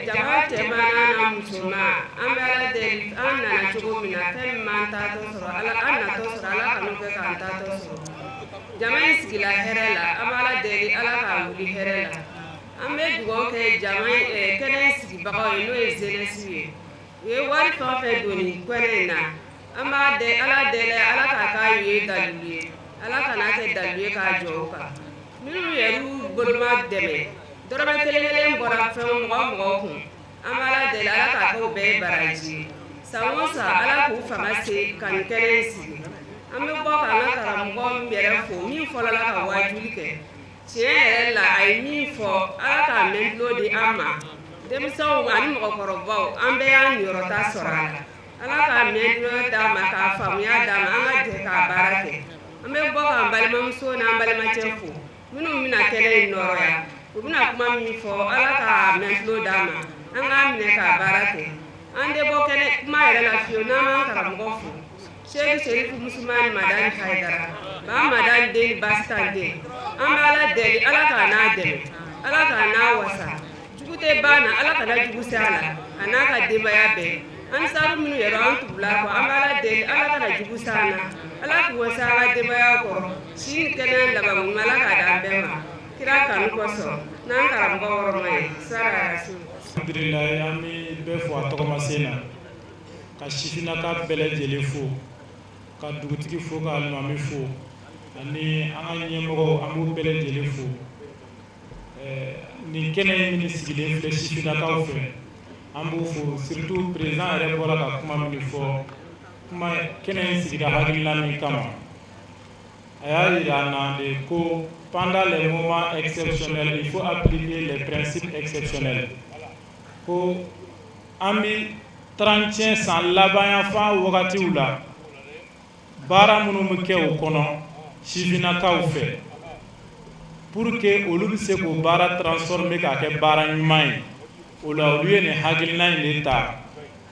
jama cɛman n'a musoman an bɛ ala deli an nana cogo min na fɛn min m'an taatɔ sɔrɔ ala an natɔ sɔrɔ ala ka n'o kɛ k'an taatɔ sɔrɔ jama in sigila hɛrɛ la an bɛ ala deli ala k'an wuli hɛrɛ la an bɛ dugawu kɛ jama kɛnɛ sigibagaw ye n'o ye jeunesse ye u ye wari fɛn o fɛn don nin kɛnɛ in na an b'a ala deli ala k'a k'a ye dalilu ye ala kana kɛ dalilu ye k'a jɔ o kan minnu yɛrɛ boloma dɛmɛ dɔrɔmɛ kelen kelen bɔra fɛn mɔgɔ kun an b'a ala deli ala k'a kɛ o bɛɛ ye baraji ye san o san ala k'u fanga se ka nin kɛnɛ in sigi an bɛ bɔ k'an ka karamɔgɔ yɛrɛ fo min fɔlɔla ka wajuli kɛ tiɲɛ yɛrɛ la a ye min fɔ ala k'a mɛn tulo di an ma denmisɛnw ani mɔgɔkɔrɔbaw an bɛɛ y'an niyɔrɔta sɔrɔ a la ala k'a mɛn tulo d'a ma k'a faamuya d'a ma an ka jɛ k'a baara kɛ an bɛ bɔ k'an balimamuso n'an balimacɛ fo minnu bɛna kɛnɛ in nɔrɔya u bɛna kuma min fɔ ala k'a mɛn tulo d'a ma an k'a minɛ k'a baara kɛ an tɛ bɔ kɛnɛ kuma yɛrɛ la fiyewu n'an m'an karamɔgɔ fo Sheikh Sherifu Musumani Madani Haidara ba Madani den Bastan den an bɛ ala deli ala k'a n'a dɛmɛ ala k'a n'a wasa jugu tɛ tɛ bana ala kana jugu se a la a n'a ka denbaya bɛɛ an saru minnu yɛrɛ an tugula kɔ an b'a la deli ala kana jugu se an na ala k'u wasa an ka denbaya kɔrɔ si ni kɛnɛya laban ɲuman ala k'a d'an bɛɛ ma kira kanu kosɔn n'an karamɔgɔ wɔrɔ ma ye sara rasul alhamdulillah an bɛ bɛɛ fo a tɔgɔmasen na ka sifinnaka bɛɛ lajɛlen fo ka dugutigi fo ka alimami fo ani an ka ɲɛmɔgɔw an b'u bɛɛ lajɛlen fo nin kɛnɛ min sigilen filɛ sifinnakaw fɛ an b'u fo surtout président yɛrɛ bɔra ka kuma min fɔ kuma kɛnɛ in sigira hakilina min kama a y'a yira an na de ko pendant les moments exceptionnels il faut appliquer les principes exceptionnels ko an bɛ 35 san laban yan wagatiw la baara minnu bɛ kɛ o kɔnɔ sifinnakaw fɛ pour que olu bɛ se k'o baara transformer k'a kɛ baara ɲuman ye o la olu ye nin hakilina in de ta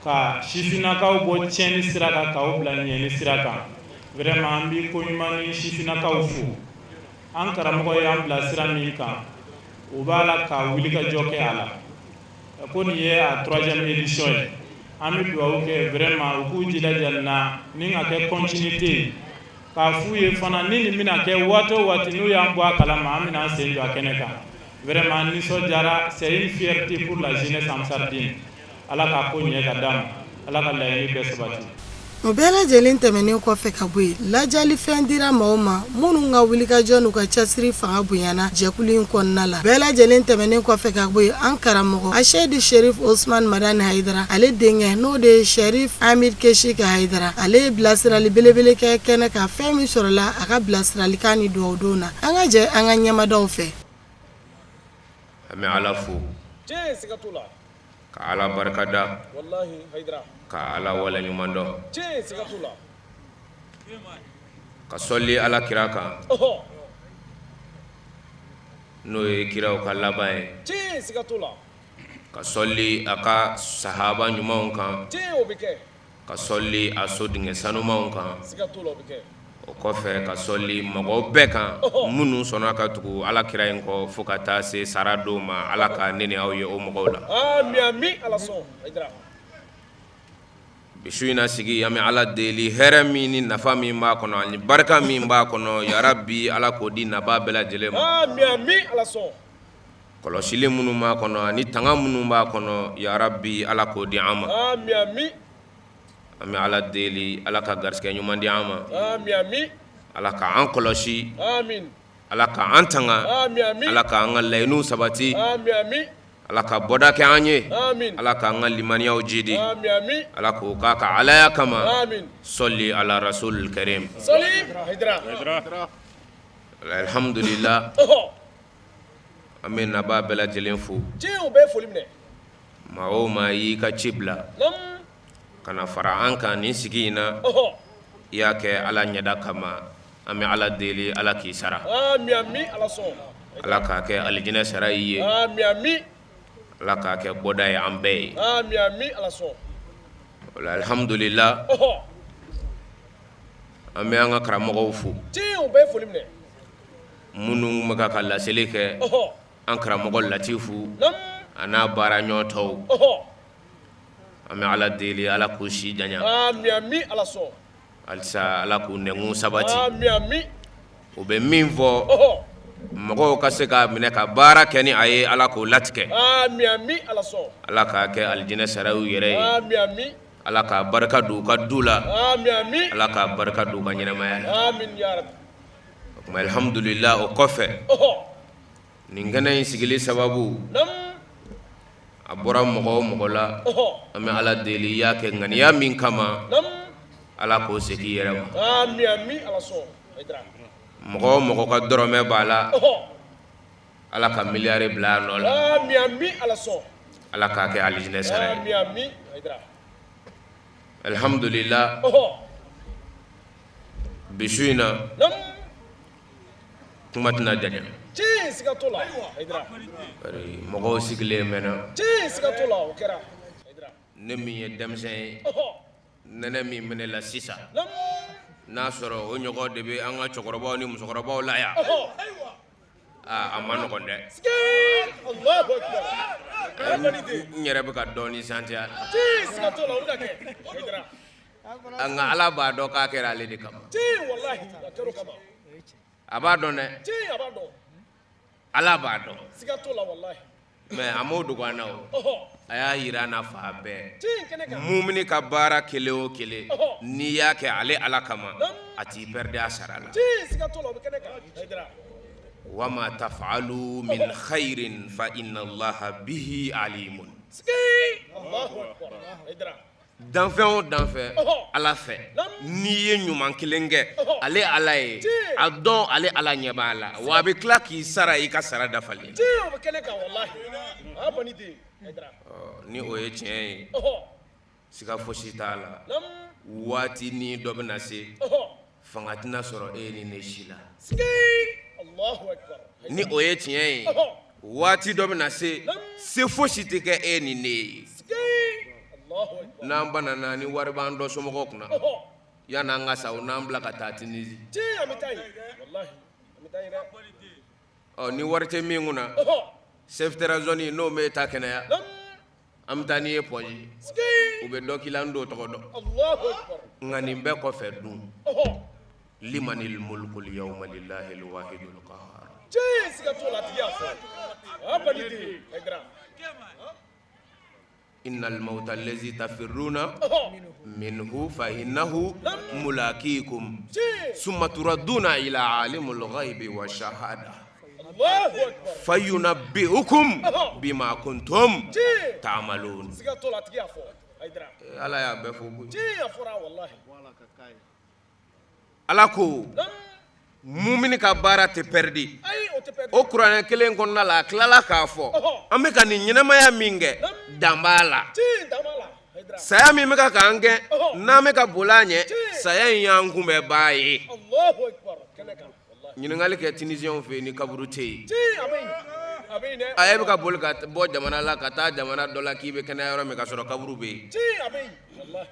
ka sifinnakaw bɔ tiɲɛni sira kan k'aw bila ɲɛni sira kan vraiment an bɛ ko ɲuman ni sifinnakaw fo an karamɔgɔ y'an bila sira min kan o b'a la ka wulikajɔ kɛ a la ko nin ye a 3e édition ye an bɛ dugawu kɛ vraiment u k'u jilaja na ni ka kɛ continuité ye k'a f'u ye fana ni nin bɛna kɛ waati o waati n'u y'an bɔ a kalama an bɛna an sen jɔ a kɛnɛ kan vraiment nisɔndiyara c'est une fierté pour la jeunesse ansardine ala k'a ko ɲɛ ka d'a ma ala ka laɲini bɛɛ sabati. o bɛɛ lajɛlen tɛmɛnen kɔfɛ ka bɔ yen lajalifɛn dira maaw ma minnu ka wulikajɔ n'u ka cɛsiri fanga bonyana jɛkulu in kɔnɔna la bɛɛ lajɛlen tɛmɛnen kɔfɛ ka bɔ yen an karamɔgɔ Ashedi Sherif Osman Madani Haidara ale denkɛ n'o de ye Sherif Amir Keshika Haidara ale ye bilasirali belebele kɛ kɛnɛ kan fɛn min sɔrɔla a ka bilasiralikan ni duwawudenw na an ka jɛ an ka ɲɛmadaw fɛ. an bɛ ala fo ka ala barikada ka ala waleɲuman dɔn ka sɔli ala kira kan n'o ye kiraw ka laban ye ka sɔli a ka sahaba ɲumanw kan ka sɔli a sodingɛ sanumanw kan o kɔfɛ ka sɔli mɔgɔw bɛɛ kan minnu sɔnna ka tugu ala kira in kɔ fo ka taa se sara don ma ala ka ne ni aw ye o mɔgɔw la. bisu in na sigi an bɛ ala deli hɛrɛ min ni nafa min b'a kɔnɔ ani barika min b'a kɔnɔ yarabi ala k'o di naba bɛɛ lajɛlen ma. kɔlɔsili minnu b'a kɔnɔ ani tanga minnu b'a kɔnɔ yarabi ala k'o di an ma. an bɛ ala deli ala ka garisɛgɛ ɲuman di an ma. ala ka an kɔlɔsi. ala ka an tanga. ala ka an ka laɲiniw sabati. ala ka bɔda kɛ an ye. ala ka an ka limaniyaw jidi. ala k'o k'a ka alaya kama. sɔli ala rasul karim. alhamdulillah an bɛ naba bɛɛ lajɛlen fo. maa o maa y'i ka ci bila kana fara an kan nin sigi in na i y'a kɛ ala ɲɛda kama an bɛ ala deli ala k'i sara. ala k'a kɛ alijinɛ sara i ye. ala k'a kɛ bɔda ye an bɛɛ ye. alhamdulillah an bɛ an ka karamɔgɔw fo minnu bɛ ka laseli kɛ an karamɔgɔ latifu a n'a baara ɲɔgɔntɔw an bɛ ala deli ala k'u si janya halisa ala k'u nɛngu sabati u bɛ min fɔ mɔgɔw ka se ka minɛ ka baara kɛ ni a ye ala k'o latigɛ ala k'a kɛ alijinɛ saraw yɛrɛ ye ala k'a barika don u ka du la ala k'a barika don u ka ɲɛnamaya la o kuma alhamdulillah o kɔfɛ nin kɛnɛ in sigili sababu a bɔra mɔgɔ o mɔgɔ la an bɛ ala deli i y'a kɛ ŋaniya min kama ala k'o segin i yɛrɛ ma mɔgɔ o mɔgɔ ka dɔrɔmɛ b'a la ala ka miliyari bila a nɔ la ala k'a kɛ alijinɛ sara ye alhamdulillah bisu in na kuma tɛna janya mɔgɔw sigilen mɛnna ne min ye denmisɛn ye nɛnɛ min bɛ ne la sisan n'a sɔrɔ o ɲɔgɔn de bɛ an ka cɛkɔrɔbaw ni musokɔrɔbaw la yan a ma nɔgɔn dɛ Allahu Akbar. n yɛrɛ bɛ ka dɔɔni santi a la Siga t'o la, o ka kɛ. Haidara. nka ala b'a dɔn k'a kɛra ale de kama Wallahi, a kɛr'o kama. a b'a dɔn dɛ A b'a dɔn. ala b'a dɔn Siga t'o la, wallahi. mɛ a m'o dogo an na o Ɔhɔ. a y'a yira an na fa bɛɛ Kɛnɛ kan. mumini ka baara kelen o kelen n'i y'a kɛ ale ala kama a t'i pɛridi a sara la Siga t'o la, o bɛ kɛnɛ kan. Haidara. wama taf'alu min khairin fa inna allaha bihi alimun Allahu Akbar. Haidara. danfɛn o danfɛn ala fɛ n'i ye ɲuman kelen kɛ ale ala ye a dɔn ale ala ɲɛ b'a la wa a bɛ tila k'i sara i ka sara dafalen O bɛ kɛnɛ kan, wallahi. A bani den. Haidara. ni o ye tiɲɛ ye Ɔhɔ. siga fosi t'a la waati ni dɔ bɛ na se fanga tɛna sɔrɔ e ni ne si la Allahu Akbar. ni o ye tiɲɛ ye waati dɔ bɛ na se fosi tɛ kɛ e ni ne ye Allahu Akbar. n'an banana ni wari b'an dɔ somɔgɔw kunna yan'an ka sa o n'an bila ka taa Tunizi An bɛ taa yen. Wallahi. An bɛ taa yen dɛ. ni wari tɛ min kunna sefitɛra zɔni n'o bɛ taa kɛnɛya an bɛ taa n'i ye pɔnji u bɛ dɔ k'i la n t'o tɔgɔ dɔn Allahu Akbar. nka nin bɛɛ kɔfɛ dun limanil mulkul yawma lillahi alwahidul qahhar Siga t'o la, a tigi y'a fɔ. A bani den. Haidara. innal mawta allazi tafirruna minhu fa innahu mulaqikum summa turadduna ila alimul ghaibi wash shahada Allahu Akbar. fayunabbi'ukum bima kuntum ta'malun Siga t'o la, a tigi y'a fɔ. Haidara. ala y'a bɛɛ fɔ koyi A fɔra, wallahi. ala ko mumini ka baara tɛ pɛridi Ayi, o tɛ pɛridi. o kuranɛ kelen kɔnɔna la a tilala k'a fɔ an bɛ ka nin ɲɛnamaya min kɛ dan b'a la Dan b'a la. Haidara. saya min bɛ ka k'an kɛ n'an bɛ ka boli a ɲɛ saya in y'an kunbɛn baa ye Allahu Akbar. Kɛnɛ kan. Wallahi. ɲininkali kɛ Tunisiɛnw fɛ yen ni kaburu tɛ yen A bɛ yen. A bɛ yen dɛ. a bɛ ka boli ka bɔ jamana la ka taa jamana dɔ la k'i bɛ kɛnɛya yɔrɔ min ka sɔrɔ kaburu bɛ yen A bɛ yen. Wallahi.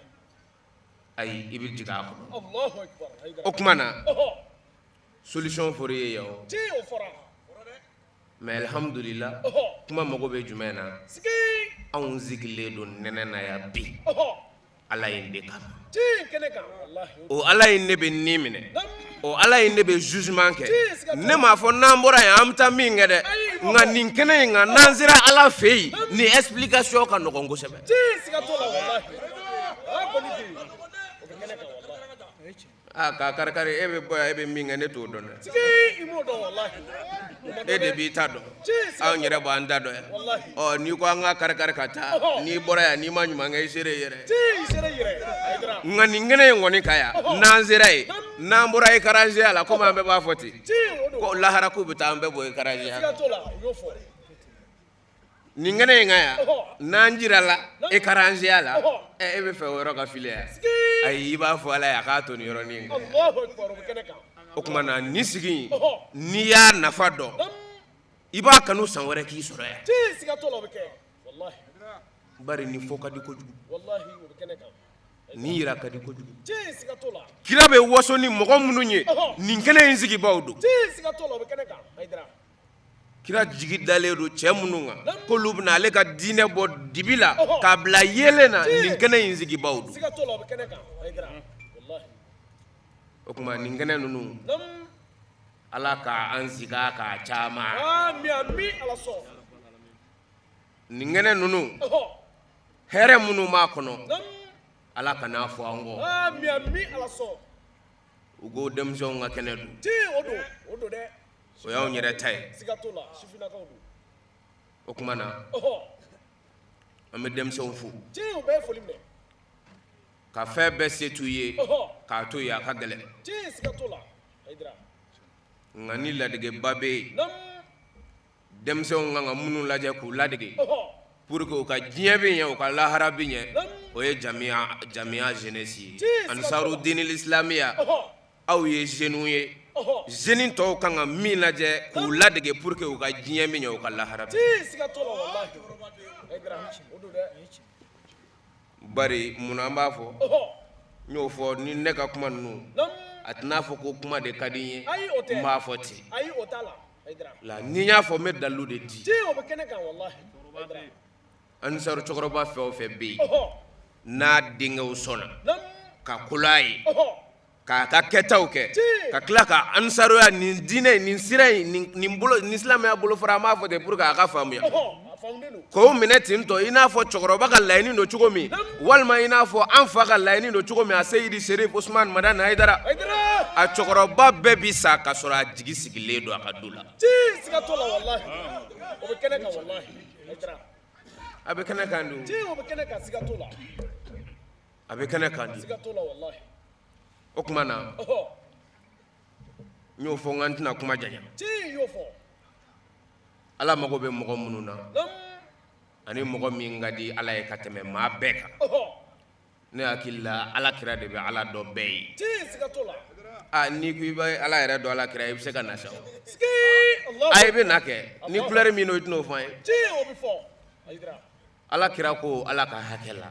ayi i bɛ jigin a kɔnɔ Allahu Akbar. Haidara. o tuma na solution fɔra i ye yan o O fɔra. mais alhamdulillah kuma mago bɛ jumɛn na anw sigilen don nɛnɛ na yan bi ala ye n de kama Kɛnɛ kan. Wallahi. o ala ye ne bɛ nin minɛ o ala ye ne bɛ jugement kɛ ne m'a fɔ n'an bɔra yan an bɛ taa min kɛ dɛ nka nin kɛnɛ in kan n'an sera ala fɛ yen nin explication ka nɔgɔn kosɛbɛ Siga t'o la, wallahi. A bani den. O bɛ kɛnɛ kan, wallahi. k'a kari-kari e bɛ bɔ yan e bɛ min kɛ ne t'o dɔn dɛ I m'o dɔn, wallahi. e de b'i ta dɔn anw yɛrɛ b'an ta dɔn yan n'i ko an ka kari-kari ka taa n'i bɔra yan n'i ma ɲuman kɛ i sera i yɛrɛ I sera i yɛrɛ. Haidara. nka nin kɛnɛ in kɔni ka yan n'an sera yen n'an bɔra ikaranzeya la komi an bɛɛ b'a fɔ ten ko lahara k'u bɛ taa an bɛɛ bɔ ikaranzeya Siga t'o la, o y'o fɔ. nin kɛnɛ in ka yan n'an jirala ikaranzeya la e bɛ fɛ o yɔrɔ ka fili yan ayi i b'a fɔ ala ye a k'a to nin yɔrɔnin kan Allahu Akbar. O bɛ kɛnɛ kan. o tuma na nin sigi in n'i y'a nafa dɔn i b'a kanu san wɛrɛ k'i sɔrɔ yan Siga t'o la, o bɛ kɛ. Wallahi. bari nin fɔ ka di kojugu Wallahi, o bɛ kɛnɛ kan. nin yira ka di kojugu Siga t'o la. kira bɛ waso ni mɔgɔ minnu ye nin kɛnɛ in sigibaaw don Siga t'o la, o bɛ kɛnɛ kan. Haidara. kira jigi dalen don cɛ minnu kan k'olu bɛna ale ka diinɛ bɔ dibi la k'a bila yeelen na nin kɛnɛ in sigibaaw don Siga t'o la, o bɛ kɛnɛ kan. Haidara. Wallahi. o tuma nin kɛnɛ ninnu ala k'an siga k'a caman Ami, ala sɔn. nin kɛnɛ ninnu hɛrɛ minnu b'a kɔnɔ ala kan'a fɔ an kɔ Ami, ala sɔn. u ko denmisɛnw ka kɛnɛ don O don dɛ. o y'anw yɛrɛ ta ye Siga t'o la, sifinnakaw don. o tuma na an bɛ denmisɛnw fo O bɛɛ ye foli minɛ. ka fɛn bɛɛ se t'u ye k'a to yen a ka gɛlɛn Siga t'o la. Haidara. nka ni ladigeba bɛ yen denmisɛnw kan ka minnu lajɛ k'u ladege pour que u ka diɲɛ bɛ ɲɛ u ka lahara bɛ ɲɛ o ye jamiya jeunesse ye ansaru dinil islamiya aw ye jeunes ye jeunes tɔw kan ka min lajɛ k'u ladege pour que u ka diɲɛ bɛ ɲɛ u ka lahara bɛ Siga t'o la, wallahi. Haidara. O don dɛ. bari munna an b'a fɔ n y'o fɔ ni ne ka kuma ninnu a tɛna fɔ ko kuma de ka di n ye n b'a fɔ ten Ayi, o t'a la. la ni y'a fɔ n bɛ dalilu de di ti o bɛ kɛnɛ kan wallahi Ansaru cɛkɔrɔba fɛn o fɛn bɛ yen n'a denkɛw sɔnna ka kula a ye k'a ka kɛtaw kɛ ka tila ka ansaruya nin diinɛ nin sira in nin silamɛya bolofara an b'a fɔ ten pour que a ka faamuya k'o minɛ ten tɔ i n'a fɔ cɛkɔrɔba ka laɲini don cogo min walima i n'a fɔ an fa ka laɲini don cogo min a Seyidi Serif Usman Madani Hayidara a cɛkɔrɔba bɛɛ bi sa ka sɔrɔ a jigi sigilen don a ka du la siga t'o la wallahi o bɛ kɛnɛ kan wallahi a bɛ kɛnɛ kan don o bɛ kɛnɛ kan siga t'o la a bɛ kɛnɛ kan don siga t'o la wallahi o tuma na n y'o fɔ n ka n tɛna kuma janya y'o fɔ Ala mago bɛ mɔgɔ minnu na ani mɔgɔ min ka di Ala ye ka tɛmɛ maa bɛɛ kan ne hakili la Alakira de bɛ Ala dɔn bɛɛ ye siga t'o la n'i ko i bɛ Ala yɛrɛ dɔn Alakira i bɛ se ka na sa i bɛ na kɛ ni couleur min don i tɛna o fɔ an ye o bɛ fɔ Alakira ko Ala ka hakɛ la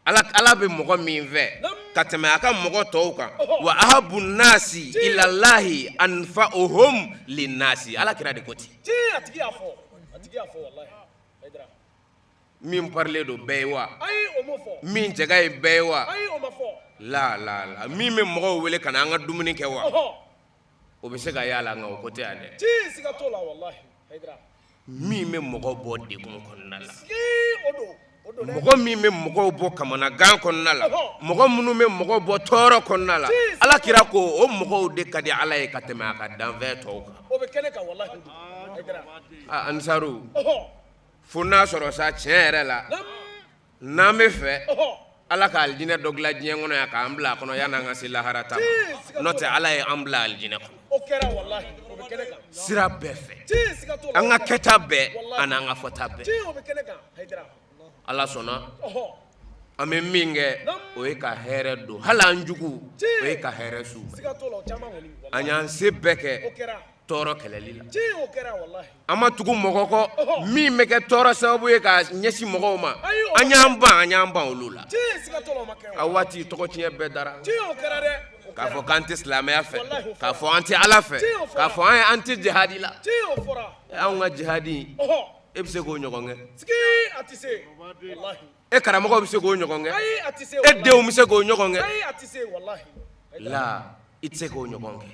Ala bɛ mɔgɔ min fɛ ka tɛmɛ a ka mɔgɔ tɔw kan wa ahabu nasi ilallahi anfa'uhum linnasi Alakira de ko ten a tigi y'a fɔ wallahi min parler do bɛɛ ye wa ayi o m'o fɔ min cɛga ye bɛɛ ye wa ayi o ma fɔ la min bɛ mɔgɔw wele ka na an ka dumuni kɛ wa o bɛ se ka yala nka o ko tɛ yan dɛ siga t'o la wallahi min bɛ mɔgɔw bɔ degun kɔnɔna la o don mɔgɔ min bɛ mɔgɔw bɔ kamanagan kɔnɔna la mɔgɔ minnu bɛ mɔgɔw bɔ tɔɔrɔ kɔnɔna la Alakira ko o mɔgɔw de ka di Ala ye ka tɛmɛ a ka danfɛn tɔw kan o bɛ kɛnɛ kan wallahi Ansaru fo n'a sɔrɔ sa tiɲɛ yɛrɛ la n'an bɛ fɛ Ala ka alijinɛ dɔ dilan diɲɛ kɔnɔ yan k'an bila a kɔnɔ yan'an ka se lahara ta ma n'o tɛ Ala ye an bila alijinɛ kɔnɔ o kɛra wallahi o bɛ kɛnɛ kan sira bɛɛ fɛ an ka kɛta bɛɛ ani an ka fɔta bɛɛ o bɛ kɛnɛ kan Hayidara Ala sɔnna an bɛ min kɛ o ye ka hɛrɛ don hali an jugu o ye ka hɛrɛ s'u ma an y'an se bɛɛ kɛ tɔɔrɔ kɛlɛli la an ma tugu mɔgɔ kɔ min bɛ kɛ tɔɔrɔ sababu ye ka ɲɛsin mɔgɔw ma an y'an ban olu la a waati tɔgɔ tiɲɛ bɛɛ dara k'a fɔ k'an tɛ silamɛya fɛ k'a fɔ an tɛ Ala fɛ k'a fɔ an tɛ jihadi la anw ka jihadi e bɛ se k'o ɲɔgɔn kɛ e karamɔgɔ bɛ se k'o ɲɔgɔn kɛ e denw bɛ se k'o ɲɔgɔn kɛ la i tɛ se k'o ɲɔgɔn kɛ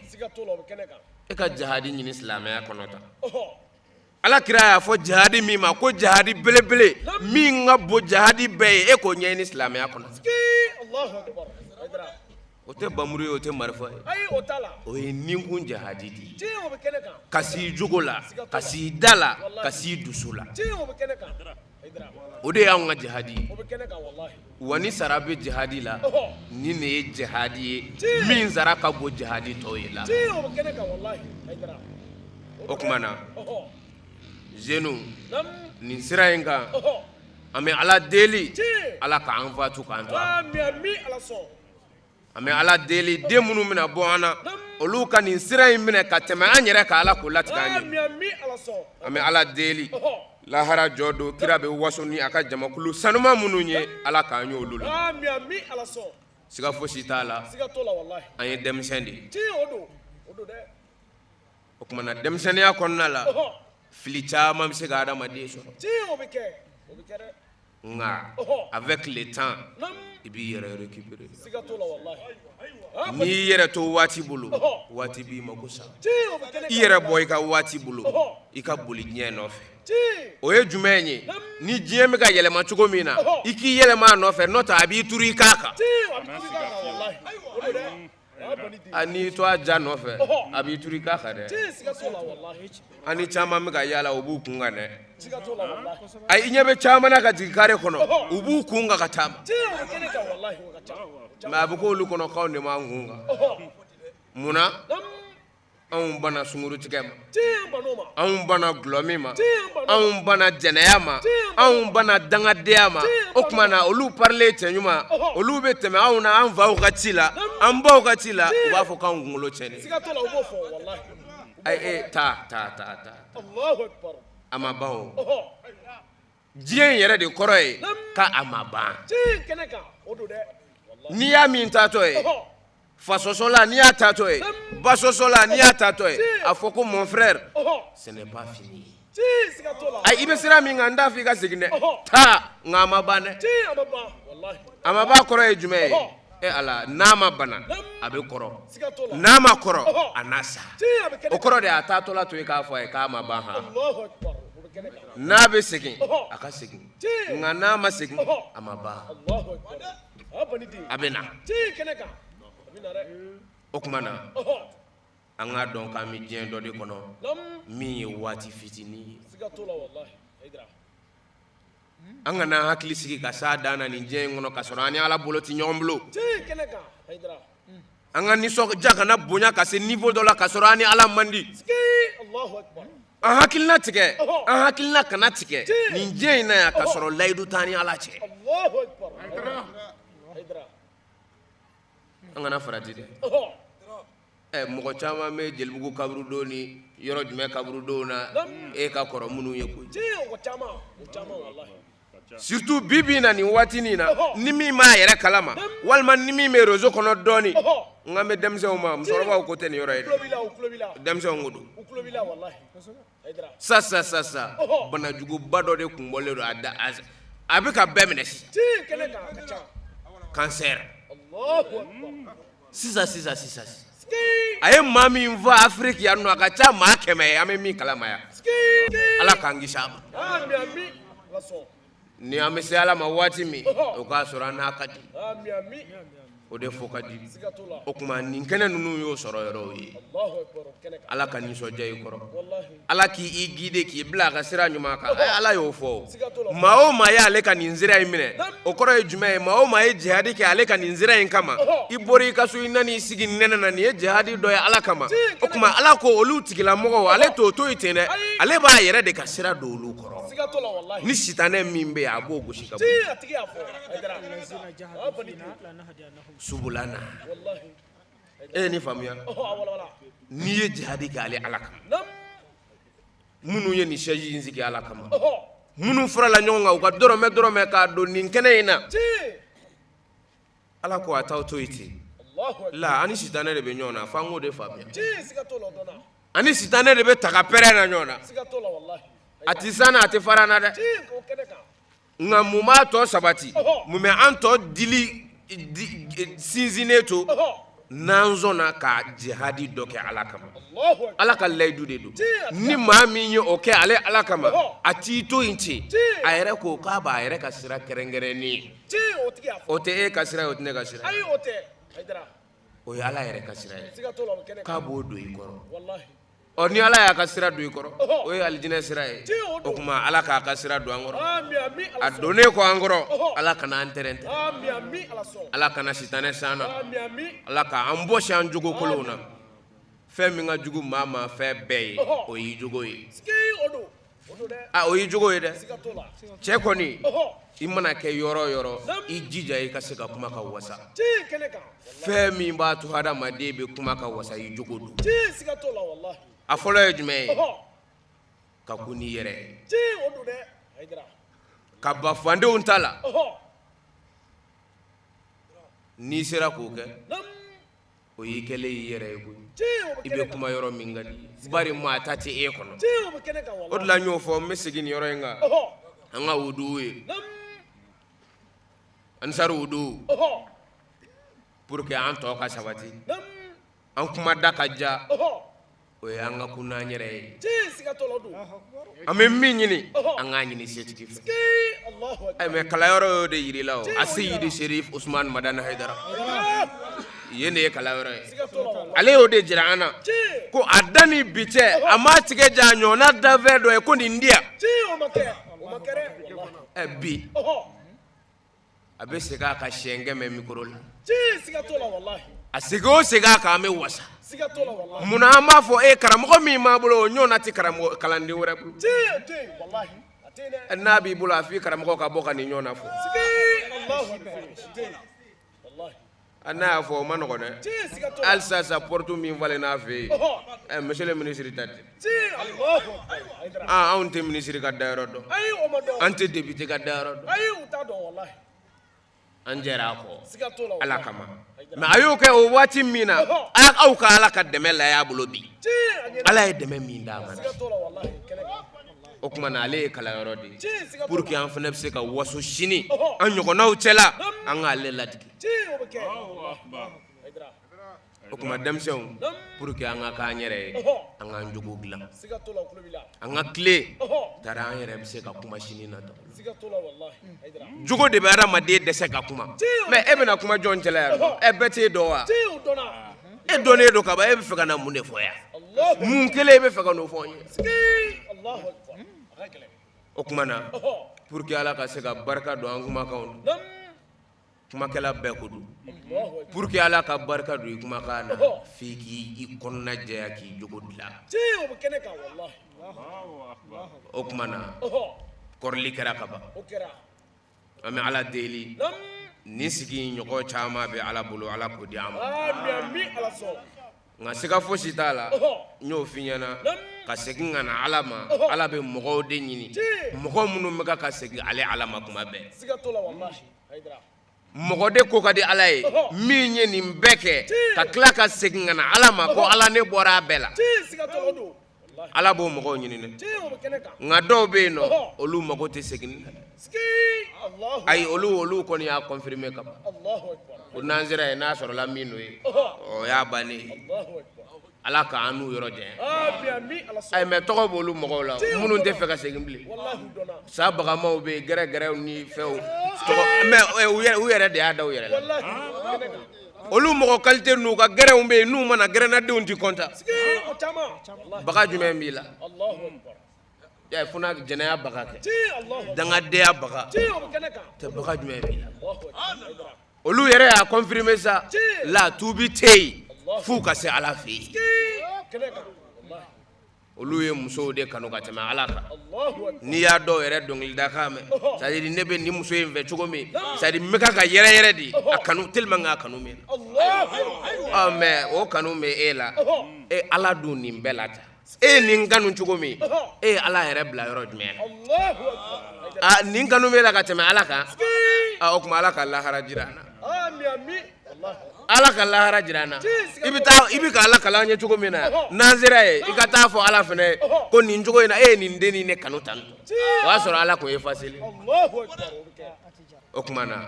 e ka jihadi ɲini silamɛya kɔnɔ tan Alakira y'a fɔ jihadi min ma ko jihadi belebele min ka bon jihadi bɛɛ ye e k'o ɲɛɲini silamɛya kɔnɔ o tɛ bamuru ye o tɛ marifa ye o ye ninkun jihadi de ye ka s'i jogo la ka s'i da la ka s'i dusu la o de y'anw ka jihadi ye wa ni sara bɛ jihadi la ni ne ye jihadi ye min sara ka bon jihadi tɔw ye la o tuma na jeunes nin sira in kan an bɛ Ala deli Ala k'an fatu k'an to an bɛ Ala deli den minnu bɛna bɔ an na olu ka nin sira in minɛ ka tɛmɛ an yɛrɛ ka Ala k'o latigɛ an ye an bɛ Ala deli lahara jɔ don kira bɛ waso ni a ka jamakulu sanuma minnu ye Ala k'an y'olu la siga fosi t'a la an ye denmisɛn de ye o tuma na denmisɛnniya kɔnɔna la fili caman bɛ se ka adamaden sɔrɔ nka avec le temps i b'i yɛrɛ récupérer n'i y'i yɛrɛ to waati bolo waati b'i mako sa i yɛrɛ bɔ i ka waati bolo i ka boli diɲɛ nɔfɛ o ye jumɛn ye ni diɲɛ bɛ ka yɛlɛma cogo min na i k'i yɛlɛma a nɔfɛ n'o tɛ a b'i turu i k'a kan n'i to a ja nɔfɛ a b'i turu i k'a kan dɛ an ni caman bɛ ka yaala u b'u kun kan dɛ i ɲɛ bɛ caman na ka jigin kare kɔnɔ u b'u kun kan ka taama mɛ a bɛ k'olu kɔnɔ k'anw de m'an kun kan munna anw banna sunkurutigɛ ma anw banna gulɔmi ma anw banna jɛnɛya ma anw banna dangadenya ma o tuma na olu parler cɛ ɲuman olu bɛ tɛmɛ anw na an faw ka ci la an baw ka ci la u b'a fɔ k'anw kunkolo cɛnni ta a ma ban o diɲɛ in yɛrɛ de kɔrɔ ye k'a ma ban n'i y'a min taatɔ ye fasosola n'i y'a tatɔ ye basosola n'i y'a tatɔ ye a fɔ ko mon frère ce n'est pas fini ayi i bɛ sira min kan n t'a fɔ i ka segin dɛ taa nka a ma ban dɛ a ma ban kɔrɔ ye jumɛn ye ala n'a ma bana a bɛ kɔrɔ n'a ma kɔrɔ a n'a sa o kɔrɔ de a taatɔla to ye k'a fɔ a ye k'a ma ban han n'a bɛ segin a ka segin nka n'a ma segin a ma ban a bɛ na o tuma na an k'a dɔn k'an bɛ diɲɛ dɔ de kɔnɔ min ye waati fitinin ye an kana hakili sigi ka s'a dan na nin diɲɛ in kɔnɔ ka sɔrɔ an ni ala bolo tɛ ɲɔgɔn bolo an ka nisɔndiya kana bonya ka se niveau dɔ la ka sɔrɔ an ni ala man di an hakilina tigɛ an hakilina kana tigɛ nin diɲɛ in na yan ka sɔrɔ layidu t'an ni ala cɛ an kana farati dɛ mɔgɔ caman bɛ jelibugu kaburudon ni yɔrɔ jumɛn kaburudon na e ka kɔrɔ minnu ye koyi surtout bibi na nin waatinin na ni min b'a yɛrɛ kalama walima ni min bɛ réseau kɔnɔ dɔɔni n kan bɛ denmisɛnw ma musokɔrɔbaw ko tɛ nin yɔrɔ ye dɛ denmisɛnw ko don sa banajuguba dɔ de kun bɔlen don a bɛ ka bɛɛ minɛ cancer sisan a ye maa min fɔ Afrique yan nɔ a ka ca maa 100 ye an bɛ min kalama yan ala k'an kisi a ma ni an bɛ se ala ma waati min o k'a sɔrɔ an n'a ka di o de fɔ ka di o tuma nin kɛnɛ ninnu y'o sɔrɔ yɔrɔw ye ala ka nisɔndiya i kɔrɔ ala k'i guider k'i bila a ka sira ɲuman kan ala y'o fɔ maa o maa y'ale ka nin sira in minɛ o kɔrɔ ye jumɛn ye maa o maa ye jihadi kɛ ale ka nin sira in kama i bɔra i ka so i nana i sigi nɛnɛ na nin ye jihadi dɔ ye ala kama o tuma ala ko olu tigilamɔgɔw ale t'o to yen ten dɛ ale b'a yɛrɛ de ka sira don olu kɔrɔ ni sitanɛ min bɛ yen a b'o gosi ka bɔ subulana ni faamuya n'i ye jihadi kɛ ale ala kama minnu ye nin chaise in sigi ala kama minnu farala ɲɔgɔn kan u ka dɔrɔmɛ k'a don nin kɛnɛ in na ala ko a t'aw to yen ten la ani sitanɛ de bɛ ɲɔgɔn na f'an k'o de faamuya ani sitanɛ de bɛ ta ka pɛrɛn na ɲɔgɔn na a tɛ sanna a tɛ fara na dɛ nka mun b'a tɔ sabati mun bɛ an tɔ dili sinsinnen to n'an sɔnna ka jihadi dɔ kɛ ala kama ala ka layidu de don ni maa min ye o kɛ ale ala kama a t'i to yen ten a yɛrɛ ko k'a b'a yɛrɛ ka sira kɛrɛnkɛrɛnnen ye o tɛ e ka sira ye o tɛ ne ka sira ye o ye ala yɛrɛ ka sira ye k'a b'o don i kɔrɔ ni ala y'a ka sira don i kɔrɔ o ye alijinɛ sira ye o tuma ala k'a ka sira don an kɔrɔ a donnen kɔ an kɔrɔ ala kana an tɛrɛntɛ ala kana sitanɛ s'an na ala k'an bɔsi an jogo kolonw na fɛn min ka jugu maa ma fɛn bɛɛ ye o y'i jogo ye o y'i jogo ye dɛ cɛ kɔni i mana kɛ yɔrɔ o yɔrɔ i jija i ka se ka kuma ka wasa fɛn min b'a to hadamaden bɛ kuma ka wasa i jogo don a fɔlɔ ye jumɛn ye ka kun n'i yɛrɛ ye ka ba fandenw ta la n'i sera k'o kɛ o y'i kɛlen y'i yɛrɛ ye koyi i bɛ kuma yɔrɔ min ka di bari maa ta tɛ e kɔnɔ o de la n y'o fɔ n bɛ segin nin yɔrɔ in kan an ka wuduw ye ansari wudu pour que an tɔ ka sabati an kuma da ka ja o ye an ka kun n'an yɛrɛ ye an bɛ min ɲini an k'a ɲini setigi fɛ mɛ kalayɔrɔ y'o de yir'i la o a seyidi sherif usman madani hayidara yen de ye kalayɔrɔ ye ale y'o de jira an na ko a da ni bi cɛ a m'a tigɛ ja ɲɔgɔnna dafɛn dɔ ye ko nin di yan bi a bɛ segin a ka siɲɛ kɛmɛ mikoro la a segin o segin a kan an bɛ wasa munna an b'a fɔ karamɔgɔ min b'a bolo o ɲɔgɔnna tɛ karamɔgɔ kalanden wɛrɛ bolo n'a b'i bolo a f'i karamɔgɔ ka bɔ ka nin ɲɔgɔnna fɔ n'a y'a fɔ o ma nɔgɔn dɛ hali sisan porte min falen n'a fɛ yen monsieur le ministre ta tɛ anw tɛ ministre ka dayɔrɔ dɔn an tɛ député ka dayɔrɔ dɔn anjera ko ala kama ma ayo ke o wati mina aw ka ala ka deme la ya bulo bi ala ye deme min da man o kuma na ale kala yoro di pour que an fana se ka waso shini an ɲɔgɔnnaw cɛla an ka ale ladigi o kuma denmisɛnw pour que an ka k'an yɛrɛ ye an k'an jogo dilan an ka tile tara an yɛrɛ bɛ se ka kuma sini na jogo de bɛ adamaden dɛsɛ ka kuma mais e bɛna kuma jɔn cɛla yan bɛɛ t'e dɔn wa e dɔnnen don kaban e bɛ fɛ ka na mun de fɔ yan mun kelen e bɛ fɛ ka n'o fɔ n ye o kuma na pour que ala ka se ka barika don an kumakanw na kumakɛla bɛɛ ko don pour que ala ka barika don i kumakan na f'i k'i kɔnɔna jɛya k'i jogo dilan o kuma na kɔrɔli kɛra ka ban an bɛ ala deli ni sigi ɲɔgɔn caman bɛ ala bolo ala k'o di an ma nka siga fosi t'a la n y'o f'i ɲɛna ka segin ka na ala ma ala bɛ mɔgɔw de ɲini mɔgɔ minnu bɛ ka segin ale ala ma kuma bɛɛ mɔgɔ de ko ka di ala ye min ye nin bɛɛ kɛ ka tila ka segin ka na ala ma ko ala ne bɔra a bɛɛ la ala b'o mɔgɔw ɲini dɛ nka dɔw bɛ yen nɔ olu mago tɛ segin ayi olu kɔni y'a confirmer ka ban o nanzira ye n'a sɔrɔla min n'o ye o y'a bannen ye ala k'an n'u yɔrɔ janya ayi mais tɔgɔ b'olu mɔgɔw la minnu tɛ fɛ ka segin bilen sa bagamaw bɛ yen gɛrɛgɛrɛw ni fɛnw mais u yɛrɛ de y'a da u yɛrɛ la olu mɔgɔ qualité n'u ka gɛrɛnw bɛ yen n'u mana gɛrɛnnadenw ti konta baga jumɛn b'i la ya funa jɛnɛya baga kɛ dangadenya baga tɛ baga jumɛn b'i la olu yɛrɛ y'a confirmer sa la tuubi tɛ yen f'u ka se ala fɛ yen olu ye musow de kanu ka tɛmɛ ala kan n'i y'a dɔw yɛrɛ dɔnkilidakan mɛn c'est à dire ne bɛ nin muso in fɛ cogo min c'est à dire n bɛ ka yɛrɛ de a kanu tellement k'a kanu mɛn mais o kanu bɛ e la e ala dun nin bɛɛ la ta e nin kanu cogo min e ala yɛrɛ bila yɔrɔ jumɛn na nin kanu bɛ la ka tɛmɛ ala kan o kuma ala ka lahara jira an na ala ka lahara jira an na i bɛ ka ala kalan ɲɛ cogo min na nanzira ye i ka taa fɔ ala fɛnɛ ko nin cogo in na e ye nin den ni ne kanu tan o y'a sɔrɔ ala kun ye faseli o kuma na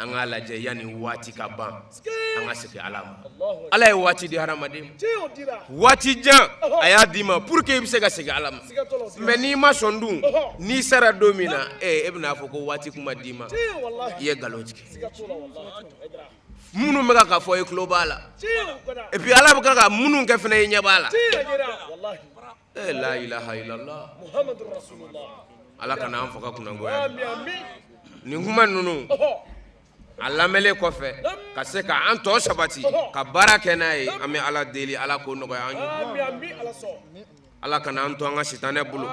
an k'a lajɛ yanni waati ka ban an ka segin ala ma ala ye waati di hadamaden ma waati jan a y'a d'i ma pour que i bɛ se ka segin ala ma mais n'i ma sɔn dun n'i sera don min na e bɛn'a fɔ ko waati kuma d'i ma i ye nkalon tigɛ minnu bɛ ka fɔ i tulo b'a la et puis ala bɛ ka minnu kɛ fana i ɲɛ b'a la la ilaha illallah ala kana an faga kunnangoya nin kuma ninnu a lamɛnlen kɔfɛ ka se ka an tɔ sabati ka baara kɛ n'a ye an bɛ ala deli ala k'o nɔgɔya an ye ala kana an to an ka sitanɛ bolo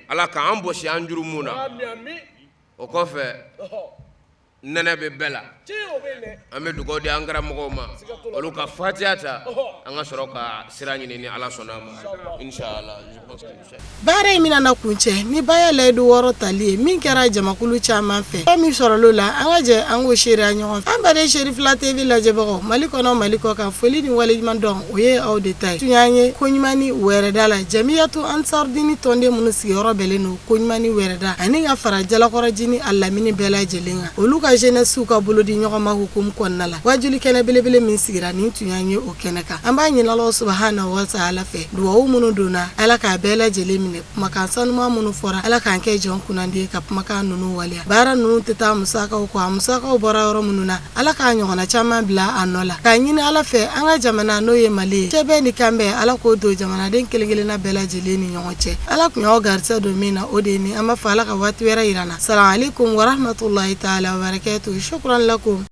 ala k'an bɔsi an jurumu na o kɔfɛ nɛnɛ bɛ bɛɛ la an bɛ dugawu di an karamɔgɔw ma olu ka fatiha ta an ka sɔrɔ ka sira ɲini ni ala sɔnna a ma inshallah baara in mina na kuncɛ ni baya layidu wɔɔrɔ tali ye min kɛra jamakulu caman fɛ fɛn min sɔrɔlo la an ka jɛ an k'o seereya ɲɔgɔn fɛ an baden Sherifila TV lajɛbagaw mali kɔnɔ mali kɔ kan foli ni waleɲuman dɔn o ye aw de ta ye tun y'an ye koɲuman ni wɛrɛda la jamiyatu ansardini tɔnden minnu sigiyɔrɔ bɛlen don koɲuman ni wɛrɛda ani ka fara jalakɔrɔji ni a lamini bɛɛ lajɛlen kan olu ka jeunesse ka bolo di ɲɔgɔn ma hukumu kɔnɔna la wajuli kɛnɛ belebele min sigira nin tun y'an ye o kɛnɛ kan an b'a ɲini Alahu subahanahu wa taala fɛ duwawu minnu donna ala k'a bɛɛ lajɛlen minɛ kumakan sanuman minnu fɔra ala k'an kɛ jɔn kunnandi ye ka kumakan ninnu waleya baara ninnu tɛ taa musakaw kɔ a musakaw bɔra yɔrɔ minnu na ala k'a ɲɔgɔnna caman bila a nɔ la k'a ɲini ala fɛ an ka jamana n'o ye mali ye cɛ bɛɛ ni kan bɛɛ ala k'o don jamanaden kelen kelenna bɛɛ lajɛlen ni ɲɔgɔn cɛ ala kun y'aw garisɛ don min na o de ye ni an b'a fɔ ala ka waati wɛrɛ yira na salamu alaikum wa rahmatulahi taala wa barakatuh shukran lakum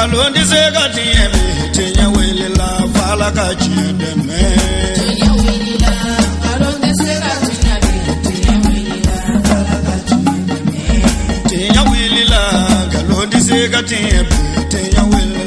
Londi sega tieme tinya welila fala ka chideme tinya welila londi sega tinya welila fala ka chideme tinya welila londi sega tinya welila